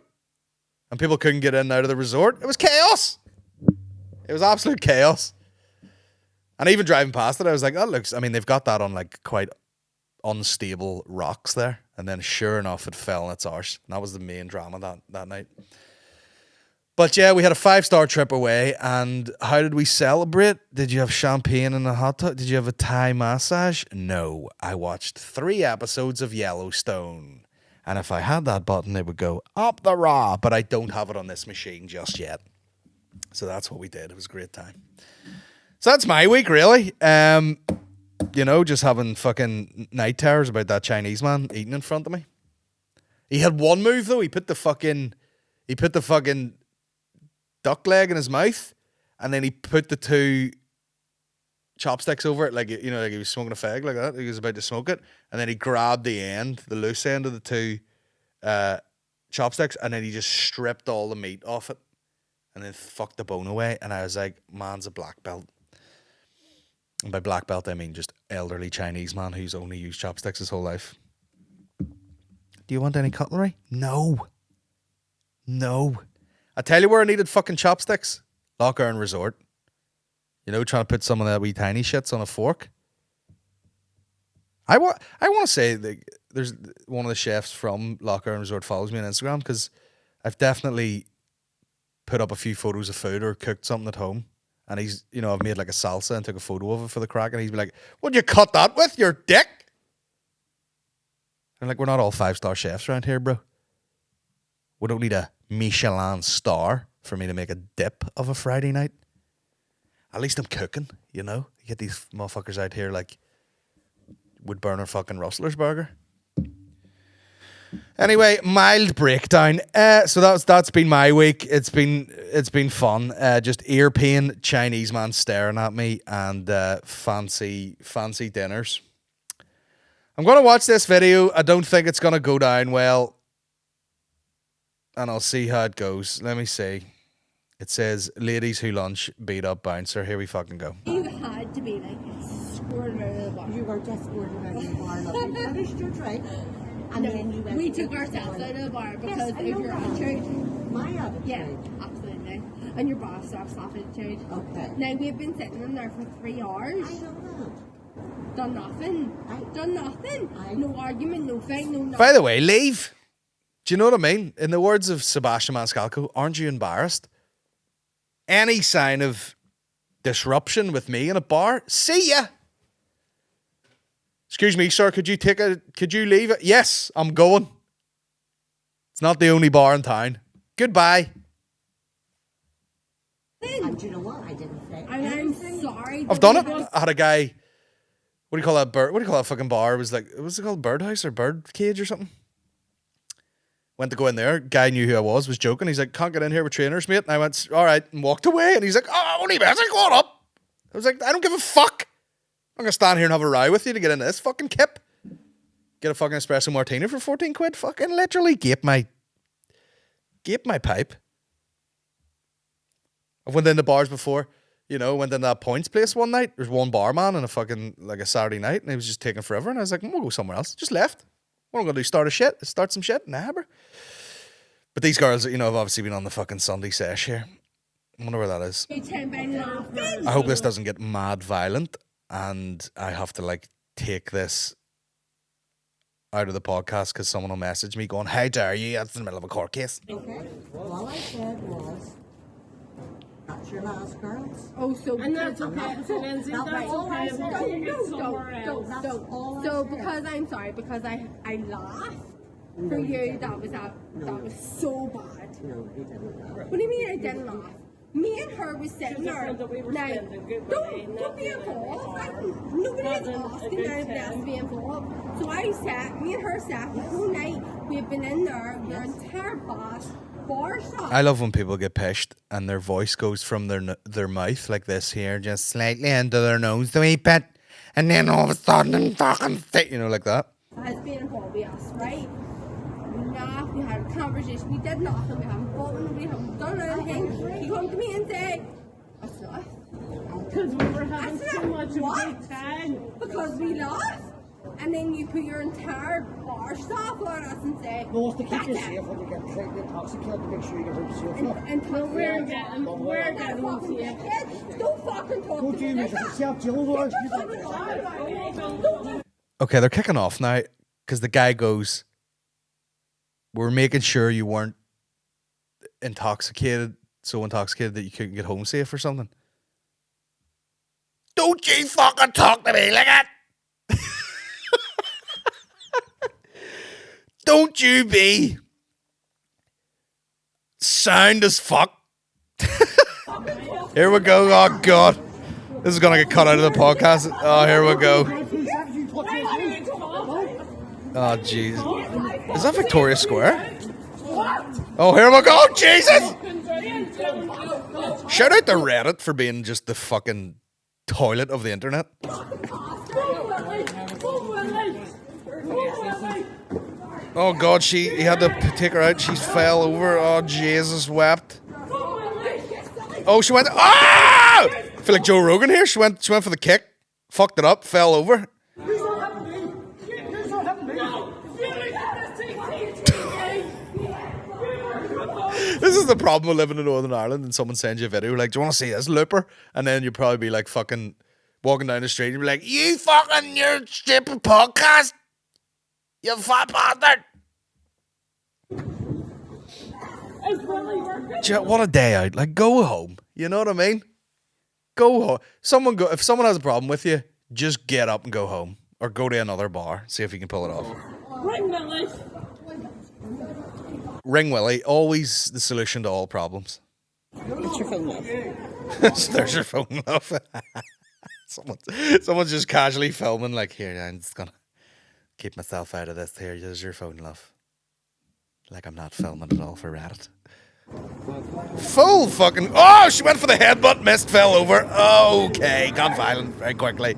And people couldn't get in and out of the resort. It was chaos. It was absolute chaos. And even driving past it, I was like, that looks, I mean, they've got that on like quite unstable rocks there. And then sure enough, it fell in its arse. And that was the main drama that night. But yeah, we had a 5-star trip away. And how did we celebrate? Did you have champagne and a hot tub? Did you have a Thai massage? No. I watched 3 episodes of Yellowstone. And if I had that button, it would go up the raw. But I don't have it on this machine just yet. So that's what we did. It was a great time. So that's my week, really. You know, just having fucking night terrors about that Chinese man eating in front of me. He had one move, though. He put the fucking duck leg in his mouth, and then he put the 2 chopsticks over it, like, you know, like he was smoking a fag like that. He was about to smoke it, and then he grabbed the loose end of the 2 chopsticks, and then he just stripped all the meat off it, and then fucked the bone away. And I was like, man's a black belt. And by black belt, I mean just elderly Chinese man who's only used chopsticks his whole life. Do you want any cutlery? No. I tell you where I needed fucking chopsticks. Loch Earn Resort. You know, trying to put some of that wee tiny shits on a fork. I want to say that there's one of the chefs from Loch Earn Resort follows me on Instagram, because I've definitely put up a few photos of food or cooked something at home. And he's, you know, I've made like a salsa and took a photo of it for the crack. And he's be like, what'd you cut that with, your dick? And like, we're not all 5-star chefs around here, bro. We don't need a Michelin star for me to make a dip of a Friday night. At least I'm cooking, you know? You get these motherfuckers out here like would burn a fucking Rustler's burger. Anyway, mild breakdown. So that's been my week. It's been fun. Just ear pain, Chinese man staring at me, and fancy dinners. I'm gonna watch this video. I don't think it's gonna go down well, and I'll see how it goes. Let me see. It says ladies who lunch beat up bouncer. Here we fucking go. You had to be like squirted out of the bar. You were just squirted out of the bar. Look, you finished your drink. And No, then you went we to took the ourselves toilet. out of the bar because Yes, I of know your that. attitude. My attitude. Yeah, absolutely. And your boss sucks attitude. Okay. Now we've been sitting in there for 3 hours. I know that. Done nothing. Done nothing. No argument, no fight, no nothing. By the way, leave. Do you know what I mean? In the words of Sebastian Maniscalco, aren't you embarrassed? Any sign of disruption with me in a bar? See ya. Excuse me, sir, could you leave it? Yes, I'm going. It's not the only bar in town. Goodbye. And you know what? I didn't say And I'm anything. sorry. I've done it. I had a guy, what do you call that bird? What do you call that fucking bar? It was like, what's it called? Birdhouse or bird cage or something? Went to go in there. Guy knew who I was joking. He's like, can't get in here with trainers, mate. And I went, all right, and walked away. And he's like, oh, only better, going up. I was like, I don't give a fuck. I'm going to stand here and have a row with you to get into this fucking kip. Get a fucking espresso martini for 14 quid. Fucking literally gape my pipe. I've went into bars before, you know, went in that Points place one night. There's one barman on a fucking, like a Saturday night, and he was just taking forever. And I was like, we'll go somewhere else. Just left. What am I going to do? Start some shit? Nah, bro. But these girls, you know, have obviously been on the fucking Sunday sesh here. I wonder where that is. I hope this doesn't get mad violent and I have to like take this out of the podcast because someone will message me going, how dare you? That's in the middle of a court case. Okay. All I said was, that's your last, girls. Oh, so And that's okay, Lindsay. That That's was all I okay. said. We'll take it somewhere else. That's all I So said. because I'm sorry, because I laughed for you, that was so bad. No, you didn't laugh. What do you mean I didn't laugh? Me and her was sitting there. said that we were Now, spending good money, don't be not involved. Nobody is having a asking good anybody else to time. be involved. So I sat, me and her sat the whole night. We've been in there, your entire bar shop. I love when people get pissed and their voice goes from their mouth like this here, just slightly into their nose the wee bit, and then all of a sudden fucking you know, like that. Has been involved with us, right? We laughed, we had a conversation, we did nothing, we haven't fought, we haven't done anything. He come to me and say, "What's that?" Because we were having so much of a What? good time. Because we lost? And then you put your entire bar staff on us and say, No, it's to keep "That's you it." safe when you get intoxicated to make sure you get home safe. And But we're getting home safe. Don't fucking talk Don't to you me make like that. yourself jail lawyers? Okay, they're kicking off now because the guy goes, "We're making sure you weren't intoxicated, so intoxicated that you couldn't get home safe or something." Don't you fucking talk to me like that! Don't you be sound as fuck. Here we go. Oh God, this is gonna get cut out of the podcast. Oh, here we go. Oh jeez, is that Victoria Square? Oh, here we go. Jesus! Shout out to Reddit for being just the fucking toilet of the internet. Oh God, he had to take her out. She fell over. Oh Jesus, wept. Oh, she went. Ah! I feel like Joe Rogan here. She went for the kick, fucked it up, fell over. This is the problem with living in Northern Ireland and someone sends you a video like, "Do you want to see this looper?" And then you'll probably be like fucking walking down the street and be like, "You fucking your stupid podcast, you fat bastard." What a day out. Like, go home. You know what I mean? Go home. If someone has a problem with you, just get up and go home. Or go to another bar. See if you can pull it off. Ring Willie. Always the solution to all problems. It's your phone, love. There's your phone, love. Someone's just casually filming like, "Here, I'm just gonna keep myself out of this. Here, there's your phone, love." Like I'm not filming at all for Reddit. Full fucking... Oh, she went for the headbutt, missed, fell over. Okay, got violent very quickly.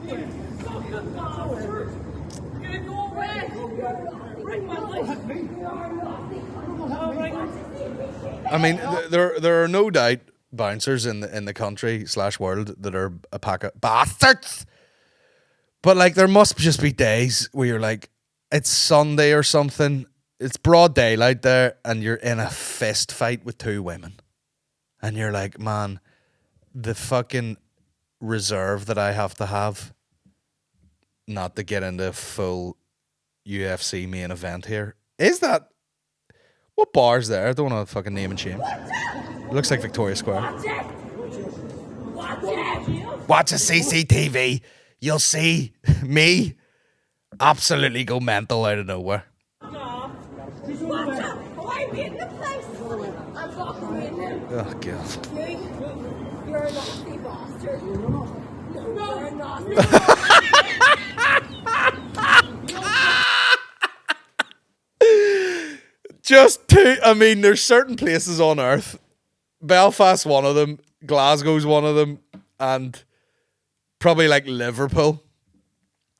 I mean, there are no doubt bouncers in the country / world that are a pack of bastards. But like, there must just be days where you're like, it's Sunday or something. It's broad daylight there, and you're in a fist fight with two women, and you're like, man, the fucking reserve that I have to have not to get into full UFC main event here. Is that... What bar's there? I don't want to fucking name and shame. It looks like Victoria Square. Watch a CCTV. You'll see me absolutely go mental out of nowhere. Oh, God. You're a nasty bastard. No, you're a nasty Just two. I mean, there's certain places on earth. Belfast, one of them. Glasgow's one of them. And probably like Liverpool,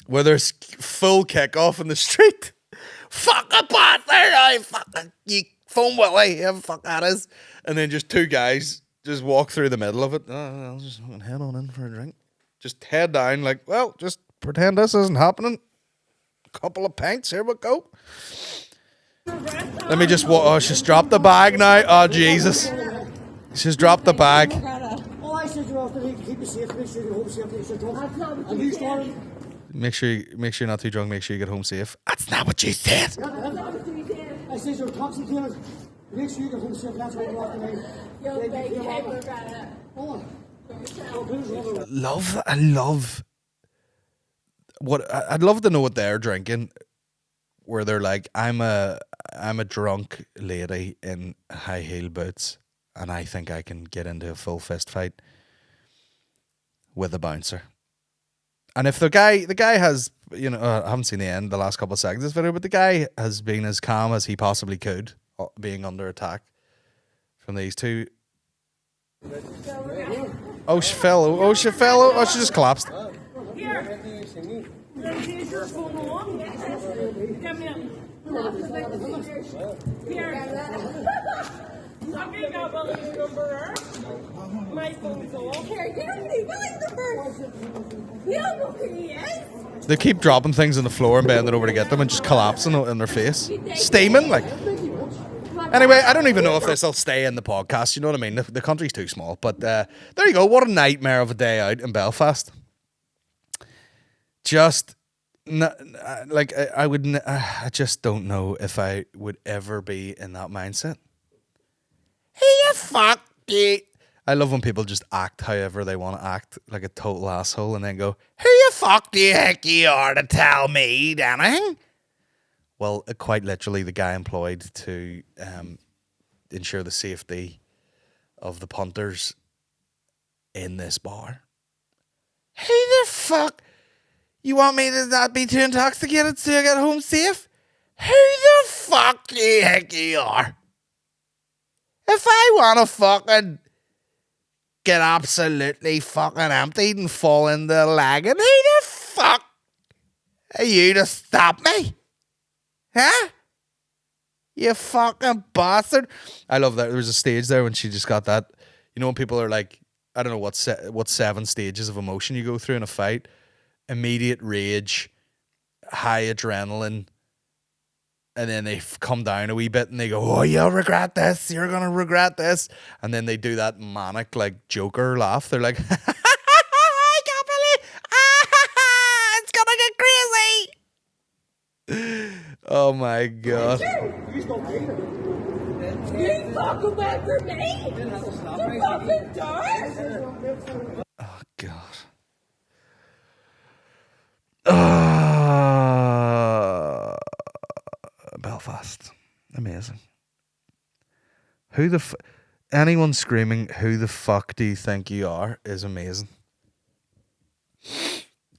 where there's full kickoff in the street. Fuck a bastard! I fucking you phone Willie, yeah, fuck that is. And then just two guys just walk through the middle of it. Oh, I'll just head on in for a drink. Just head down, like, well, just pretend this isn't happening. Couple of pints, here we go. Let me just oh, she's dropped the bag now. Oh, Jesus. She's dropped the bag. All I said to you was to keep you safe, make sure you're home safe, make sure you're drunk. And you started. Make sure you're not too drunk, make sure you get home safe. That's not what you said. I said you're intoxicated. Make sure you get home safe, that's what you're after I love what I'd love to know what they're drinking, where they're like, I'm a drunk lady in high heel boots, and I think I can get into a full fist fight with a bouncer. And if the guy has, you know, I haven't seen the last couple of seconds of this video, but the guy has been as calm as he possibly could, being under attack from these two. Oh, she fell. Oh, she fell. Oh, she just collapsed. Talking about his number. My phone's off. Here, you don't even like the first. We don't know who he is. They keep dropping things on the floor and bending over to get them and just collapsing in their face. Steaming, like. Anyway, I don't even know if this will stay in the podcast. You know what I mean? The country's too small. But there you go. What a nightmare of a day out in Belfast. Just, like, I just don't know if I would ever be in that mindset. Hey, you fuck you. I love when people just act however they want to act, like a total asshole, and then go, who you fuck do you think you are to tell me anything? Well, quite literally the guy employed to ensure the safety of the punters in this bar. Who the fuck? You want me to not be too intoxicated so I get home safe? Who the fuck do you think you are? If I want to fucking get absolutely fucking emptied and fall into the lagoon, who the fuck are you to stop me? Huh? You fucking bastard. I love that. There was a stage there when she just got that. You know when people are like, I don't know what 7 stages of emotion you go through in a fight. Immediate rage, high adrenaline, and then they come down a wee bit and they go, oh, you'll regret this. You're going to regret this. And then they do that manic, like, Joker laugh. They're like, I can't believe it's going to get crazy. Oh, my God. You talk about for me? You fucking dark. Oh, God. Belfast. Amazing. Anyone screaming, who the fuck do you think you are, is amazing.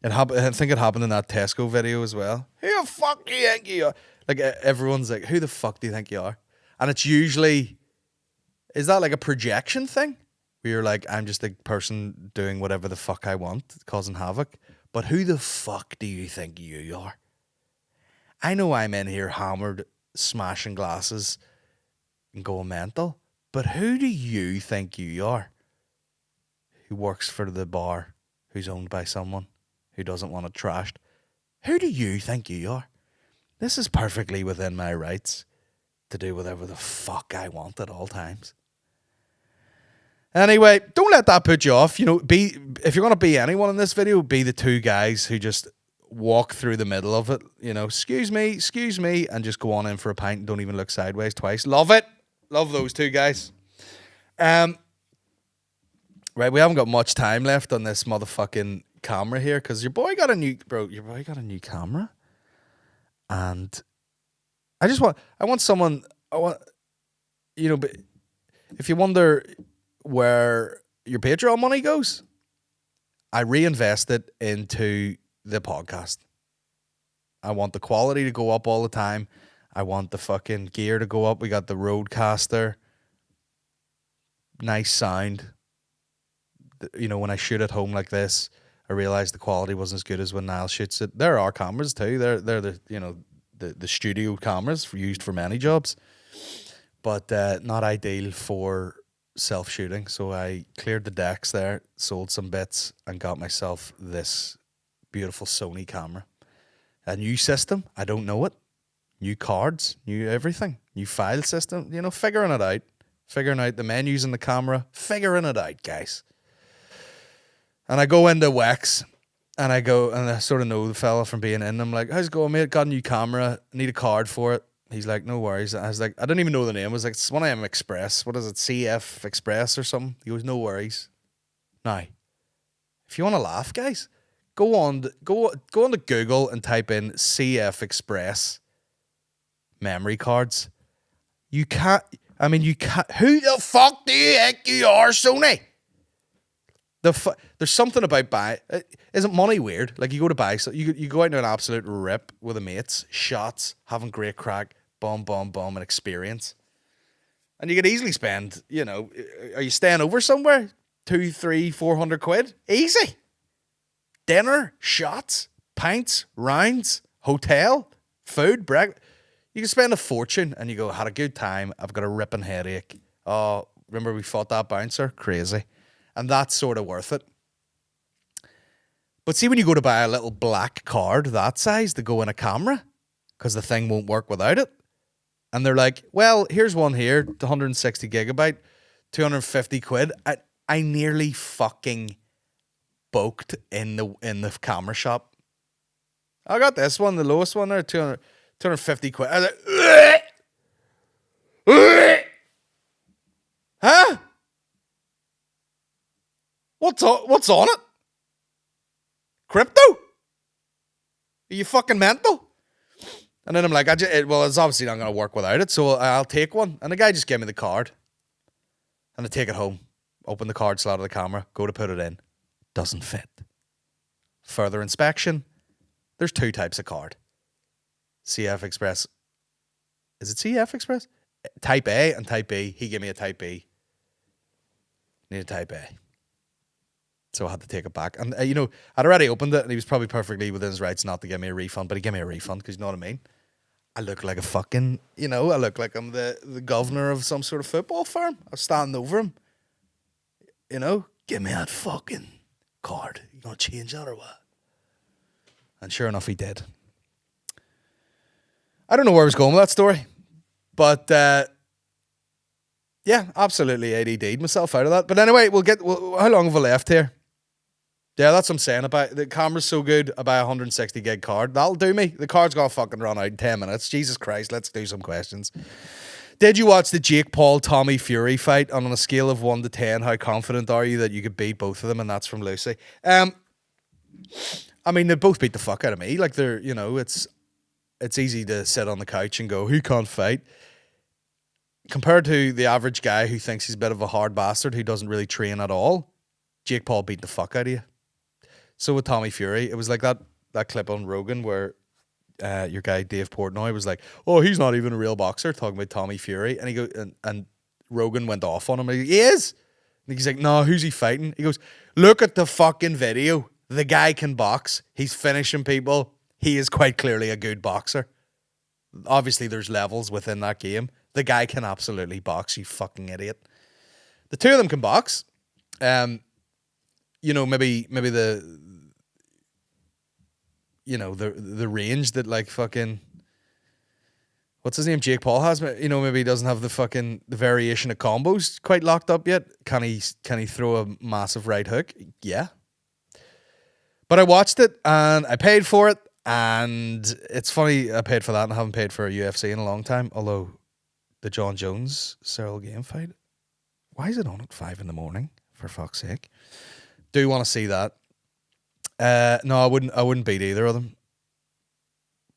I think it happened in that Tesco video as well. Who the fuck do you think you are? Like, everyone's like, who the fuck do you think you are? And it's usually, is that like a projection thing? Where you're like, I'm just a person doing whatever the fuck I want, causing havoc. But who the fuck do you think you are? I know I'm in here hammered, smashing glasses and going mental. But who do you think you are? Who works for the bar, who's owned by someone who doesn't want it trashed? Who do you think you are? This is perfectly within my rights to do whatever the fuck I want at all times. Anyway, don't let that put you off. You know, if you're going to be anyone in this video, be the 2 guys who just walk through the middle of it. You know, excuse me, and just go on in for a pint and don't even look sideways twice. Love it. Love those 2 guys. Right, we haven't got much time left on this motherfucking camera here because your boy got a new camera. And I want someone, you know, if you wonder where your Patreon money goes, I reinvest it into the podcast. I want the quality to go up all the time. I want the fucking gear to go up. We got the Rodecaster. Nice sound. You know, when I shoot at home like this, I realized the quality wasn't as good as when Niall shoots it. There are cameras too. They're the, you know, the studio cameras used for many jobs, but not ideal for self-shooting. So I cleared the decks there, sold some bits, and got myself this beautiful Sony camera. A new system, I don't know it. New cards, new everything, new file system, you know, figuring out the menus in the camera, figuring it out, guys. And I go into Wex, and I sort of know the fella from being in. I'm like, how's it going, mate? Got a new camera, need a card for it. He's like, no worries. I was like, I don't even know the name. I was like, it's one of them Express. What is it, CF Express or something? He goes, no worries. Now, if you want to laugh, guys, go on to Google and type in CF Express memory cards. You can't. Who the fuck do you think you are, Sony? There's something about buy. Isn't money weird? Like, you go to buy, so you go out into an absolute rip with the mates, shots, having great crack, boom, an experience, and you could easily spend. You know, are you staying over somewhere? 200, 300, 400 quid, easy. Dinner, shots, pints, rounds, hotel, food, breakfast. You can spend a fortune, and you go, had a good time. I've got a ripping headache. Oh, remember we fought that bouncer? Crazy. And that's sort of worth it. But see, when you go to buy a little black card that size to go in a camera, because the thing won't work without it, and they're like, well, here's one here, 160 gigabyte, 250 quid. I nearly fucking boked in the camera shop. I got this one, the lowest one there, 250 quid. I was like, huh? What's on it? Crypto? Are you fucking mental? And then I'm like, well, it's obviously not going to work without it, so I'll take one. And the guy just gave me the card. And I take it home, open the card slot of the camera, go to put it in. Doesn't fit. Further inspection, there's 2 types of card. CF Express. Is it CF Express? Type A and Type B. He gave me a Type B. Need a Type A. So I had to take it back. And, I'd already opened it, and he was probably perfectly within his rights not to give me a refund, but he gave me a refund, because you know what I mean? I look like a fucking, I look like I'm the governor of some sort of football firm. I was standing over him. Give me that fucking card. You gonna change that or what? And sure enough, he did. I don't know where I was going with that story, but yeah, absolutely ADD'd myself out of that. But anyway, how long have we left here? Yeah, that's what I'm saying. About the camera's so good, I buy a 160 gig card. That'll do me. The card's gonna fucking run out in 10 minutes. Jesus Christ, let's do some questions. Did you watch the Jake Paul Tommy Fury fight? And on a scale of 1 to 10, how confident are you that you could beat both of them? And that's from Lucy. I mean, they both beat the fuck out of me. Like, they're, it's easy to sit on the couch and go, who can't fight? Compared to the average guy who thinks he's a bit of a hard bastard who doesn't really train at all, Jake Paul beat the fuck out of you. So with Tommy Fury, it was like that clip on Rogan where your guy Dave Portnoy was like, "Oh, he's not even a real boxer," talking about Tommy Fury, and he go and Rogan went off on him. He is. And he's like, "No, who's he fighting?" He goes, "Look at the fucking video. The guy can box. He's finishing people. He is quite clearly a good boxer. Obviously, there's levels within that game. The guy can absolutely box. You fucking idiot. The two of them can box. Maybe the range that like fucking what's his name Jake Paul has, maybe he doesn't have the variation of combos quite locked up yet. Can he throw a massive right hook? Yeah. But I watched it and I paid for it, and it's funny I paid for that and I haven't paid for a UFC in a long time, although the John Jones Cyril Game fight, why is it on at 5 a.m, for fuck's sake? Do want to see that. No, I wouldn't beat either of them.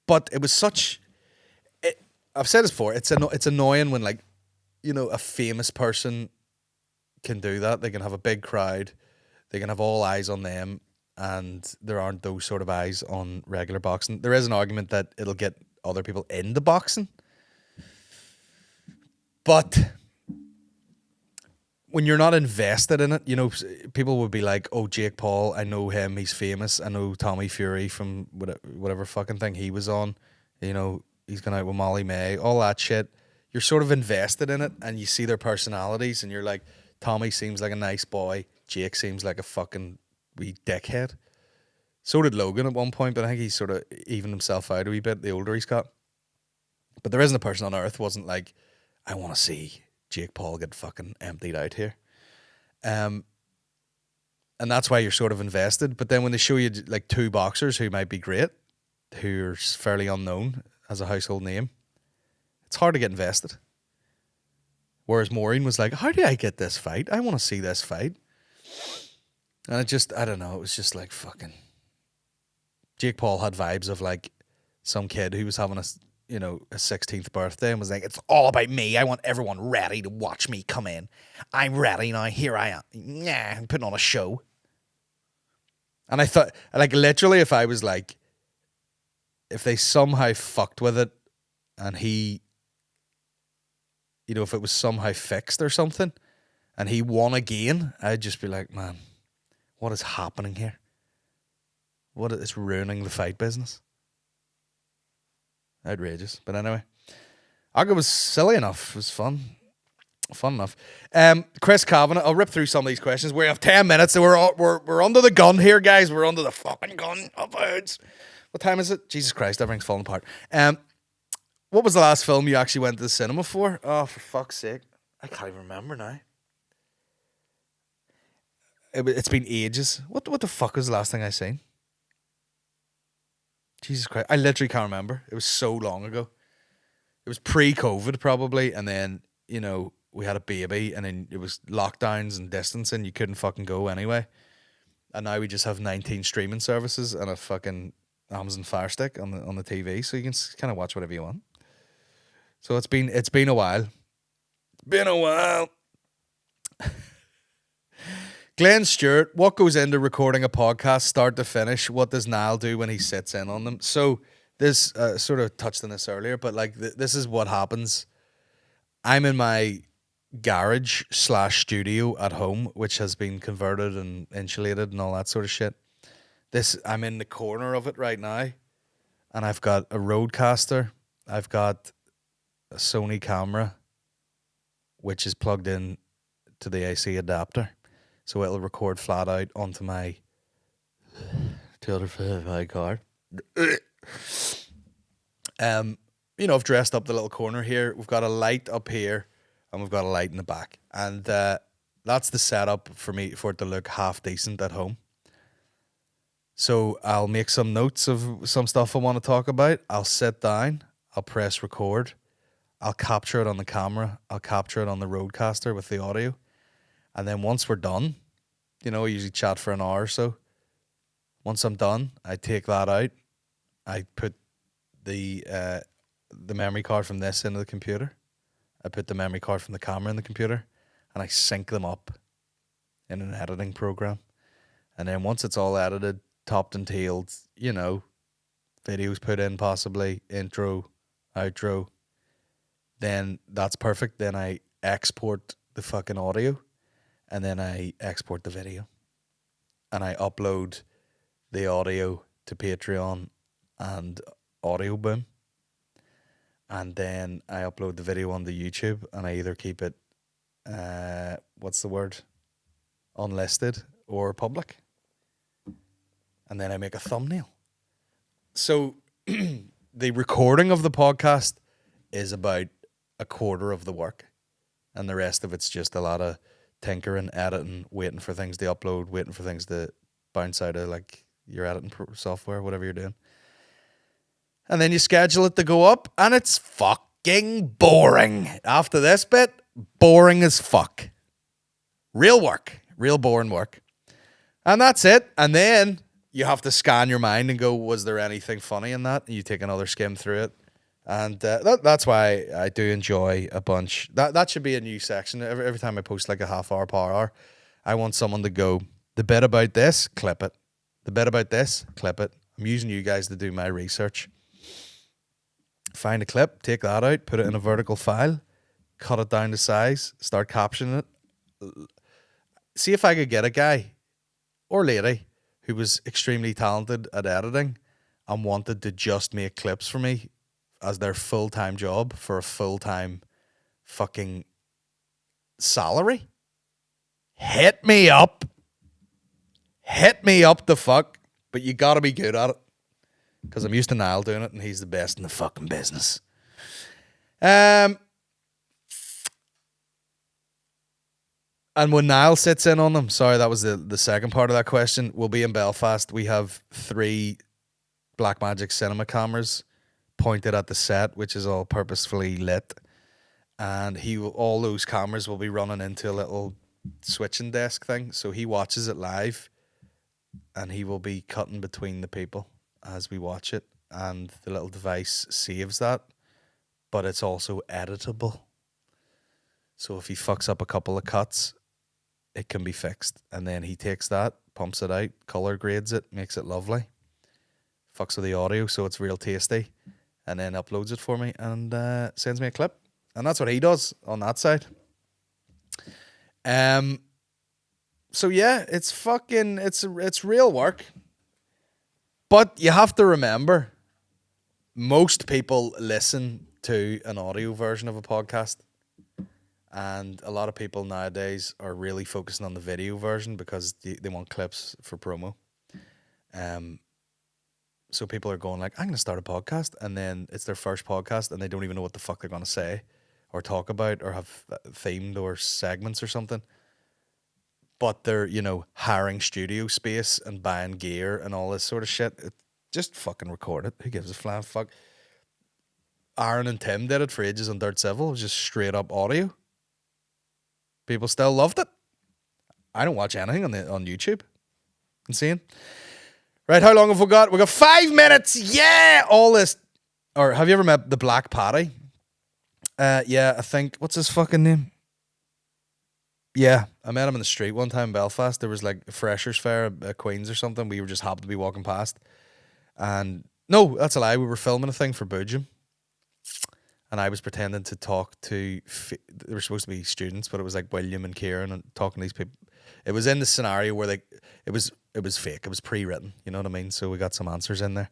But it was I've said this before. It's annoying when a famous person can do that. They can have a big crowd. They can have all eyes on them, and there aren't those sort of eyes on regular boxing. There is an argument that it'll get other people into boxing, but when you're not invested in it, people would be like, "Oh, Jake Paul, I know him. He's famous. I know Tommy Fury from whatever fucking thing he was on. He's gone out with Molly May, all that shit." You're sort of invested in it, and you see their personalities, and you're like, Tommy seems like a nice boy. Jake seems like a fucking wee dickhead. So did Logan at one point, but I think he's sort of evened himself out a wee bit the older he's got. But there isn't a person on earth wasn't like, I want to see Jake Paul get fucking emptied out here. And that's why you're sort of invested. But then when they show you like two boxers who might be great, who are fairly unknown as a household name, it's hard to get invested. Whereas Maureen was like, how do I get this fight? I want to see this fight. And I don't know, it was just like fucking... Jake Paul had vibes of like some kid who was having a 16th birthday and was like, it's all about me. I want everyone ready to watch me come in. I'm ready now. Here I am. Yeah, I'm putting on a show. And I thought, like, literally, if I was like, if they somehow fucked with it and he, if it was somehow fixed or something and he won again, I'd just be like, man, what is happening here? What is ruining the fight business? Outrageous. But anyway, Aga was silly enough. It was fun. Fun enough. Chris Kavanagh, I'll rip through some of these questions. We have 10 minutes, so we're under the gun here, guys. We're under the fucking gun. What time is it? Jesus Christ, everything's falling apart. What was the last film you actually went to the cinema for? Oh, for fuck's sake. I can't even remember now. It's been ages. What the fuck was the last thing I seen? Jesus Christ. I literally can't remember. It was so long ago. It was pre-COVID probably, and then, you know, we had a baby, and then it was lockdowns and distancing. You couldn't fucking go anyway. And now we just have 19 streaming services and a fucking Amazon Fire Stick on the TV, so you can kind of watch whatever you want. So it's been a while. Been a while. Glenn Stewart, what goes into recording a podcast start to finish? What does Niall do when he sits in on them? So this sort of touched on this earlier, but like this is what happens. I'm in my garage / studio at home, which has been converted and insulated and all that sort of shit. I'm in the corner of it right now, and I've got a Rodecaster. I've got a Sony camera, which is plugged in to the AC adapter, so it'll record flat out onto my 205 card. You know, I've dressed up the little corner here. We've got a light up here, and we've got a light in the back, and that's the setup for it to look half decent at home. So I'll make some notes of some stuff I want to talk about. I'll sit down. I'll press record. I'll capture it on the camera. I'll capture it on the Rodecaster with the audio. And then once we're done, you know, I usually chat for an hour or so. Once I'm done, I take that out. I put the memory card from this into the computer. I put the memory card from the camera in the computer, and I sync them up in an editing program. And then once it's all edited, topped and tailed, you know, videos put in possibly, intro, outro, then that's perfect. Then I export the fucking audio, and then I export the video, and I upload the audio to Patreon and Audio Boom, and then I upload the video onto YouTube, and I either keep it unlisted or public, and then I make a thumbnail. So the recording of the podcast is about a quarter of the work, and the rest of it's just a lot of tinkering, editing, waiting for things to upload, waiting for things to bounce out of like your editing software, whatever you're doing. And then you schedule it to go up, and it's fucking boring. After this bit, boring as fuck. Real work. Real boring work. And that's it. And then you have to scan your mind and go, was there anything funny in that? And you take another skim through it. And that's why I do enjoy a bunch. That should be a new section. Every time I post like a half hour per hour, I want someone to go, the bit about this, clip it. The bit about this, clip it. I'm using you guys to do my research. Find a clip, take that out, put it in a vertical file, cut it down to size, start captioning it. See if I could get a guy or lady who was extremely talented at editing and wanted to just make clips for me as their full-time job for a full-time fucking salary. Hit me up. Hit me up the fuck. But you gotta be good at it. Because I'm used to Niall doing it, and he's the best in the fucking business. And when Niall sits in on them, sorry, that was the second part of that question. We'll be in Belfast. We have 3 Blackmagic cinema cameras pointed at the set, which is all purposefully lit. And all those cameras will be running into a little switching desk thing. So he watches it live, and he will be cutting between the people as we watch it, and the little device saves that, but it's also editable. So if he fucks up a couple of cuts, it can be fixed, and then he takes that, pumps it out, color grades it, makes it lovely, fucks with the audio so it's real tasty, and then uploads it for me and sends me a clip. And that's what he does on that side. So yeah, it's real work. But you have to remember, most people listen to an audio version of a podcast. And a lot of people nowadays are really focusing on the video version because they want clips for promo. So people are going like, I'm going to start a podcast, and then it's their first podcast and they don't even know what the fuck they're going to say or talk about or have themed or segments or something. But they're, you know, hiring studio space and buying gear and all this sort of shit. Just fucking record it. Who gives a flying fuck? Aaron and Tim did it for ages on Dirt Civil. It was just straight up audio. People still loved it. I don't watch anything on YouTube. Insane. Right, how long have we got? We got 5 minutes. Yeah, all this. Or have you ever met the Black Paddy? Yeah, I think. What's his fucking name? Yeah, I met him in the street one time in Belfast. There was like a freshers fair at Queen's or something. We were just happened to be walking past. And no, that's a lie. We were filming a thing for Boojum. And I was pretending to talk to, they were supposed to be students, but it was like William and Kieran and talking to these people. It was in the scenario where it was fake. It was pre-written. You know what I mean? So we got some answers in there.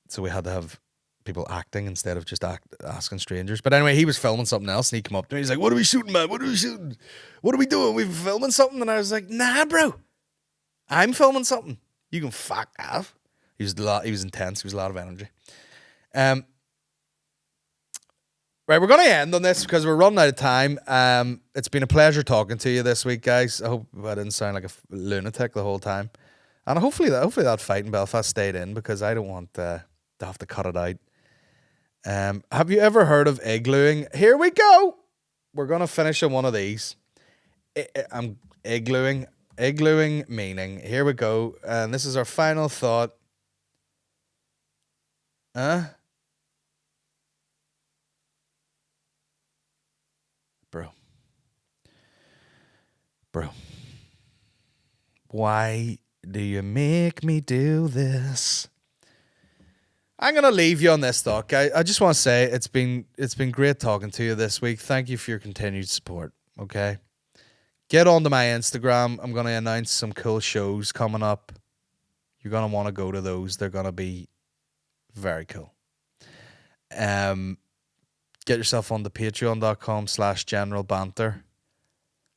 So we had to have people acting instead of just asking strangers. But anyway, he was filming something else and he came up to me. He's like, what are we shooting, man? What are we shooting? What are we doing? We're filming something. And I was like, nah, bro. I'm filming something. You can fuck off. He was intense. He was a lot of energy. Right, we're going to end on this because we're running out of time. It's been a pleasure talking to you this week, guys. I hope I didn't sound like a lunatic the whole time. And hopefully that fight in Belfast stayed in because I don't want to have to cut it out. Have you ever heard of iglooing? Here we go. We're going to finish on one of these. I'm iglooing. Iglooing meaning. Here we go. And this is our final thought. Bro. Why do you make me do this? I'm going to leave you on this thought, guys. I just want to say it's been great talking to you this week. Thank you for your continued support, okay? Get onto my Instagram. I'm going to announce some cool shows coming up. You're going to want to go to those. They're going to be very cool. Get yourself on the patreon.com/generalbanter.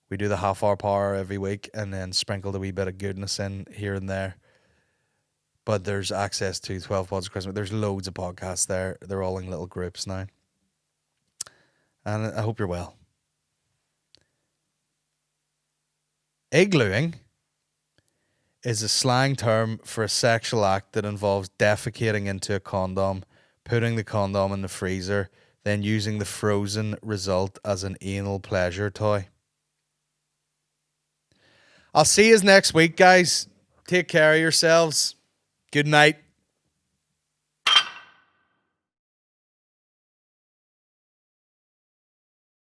We do the half-hour power every week and then sprinkle a wee bit of goodness in here and there. But there's access to 12 Pods of Christmas. There's loads of podcasts there. They're all in little groups now. And I hope you're well. Iglooing is a slang term for a sexual act that involves defecating into a condom, putting the condom in the freezer, then using the frozen result as an anal pleasure toy. I'll see you next week, guys. Take care of yourselves. Good night.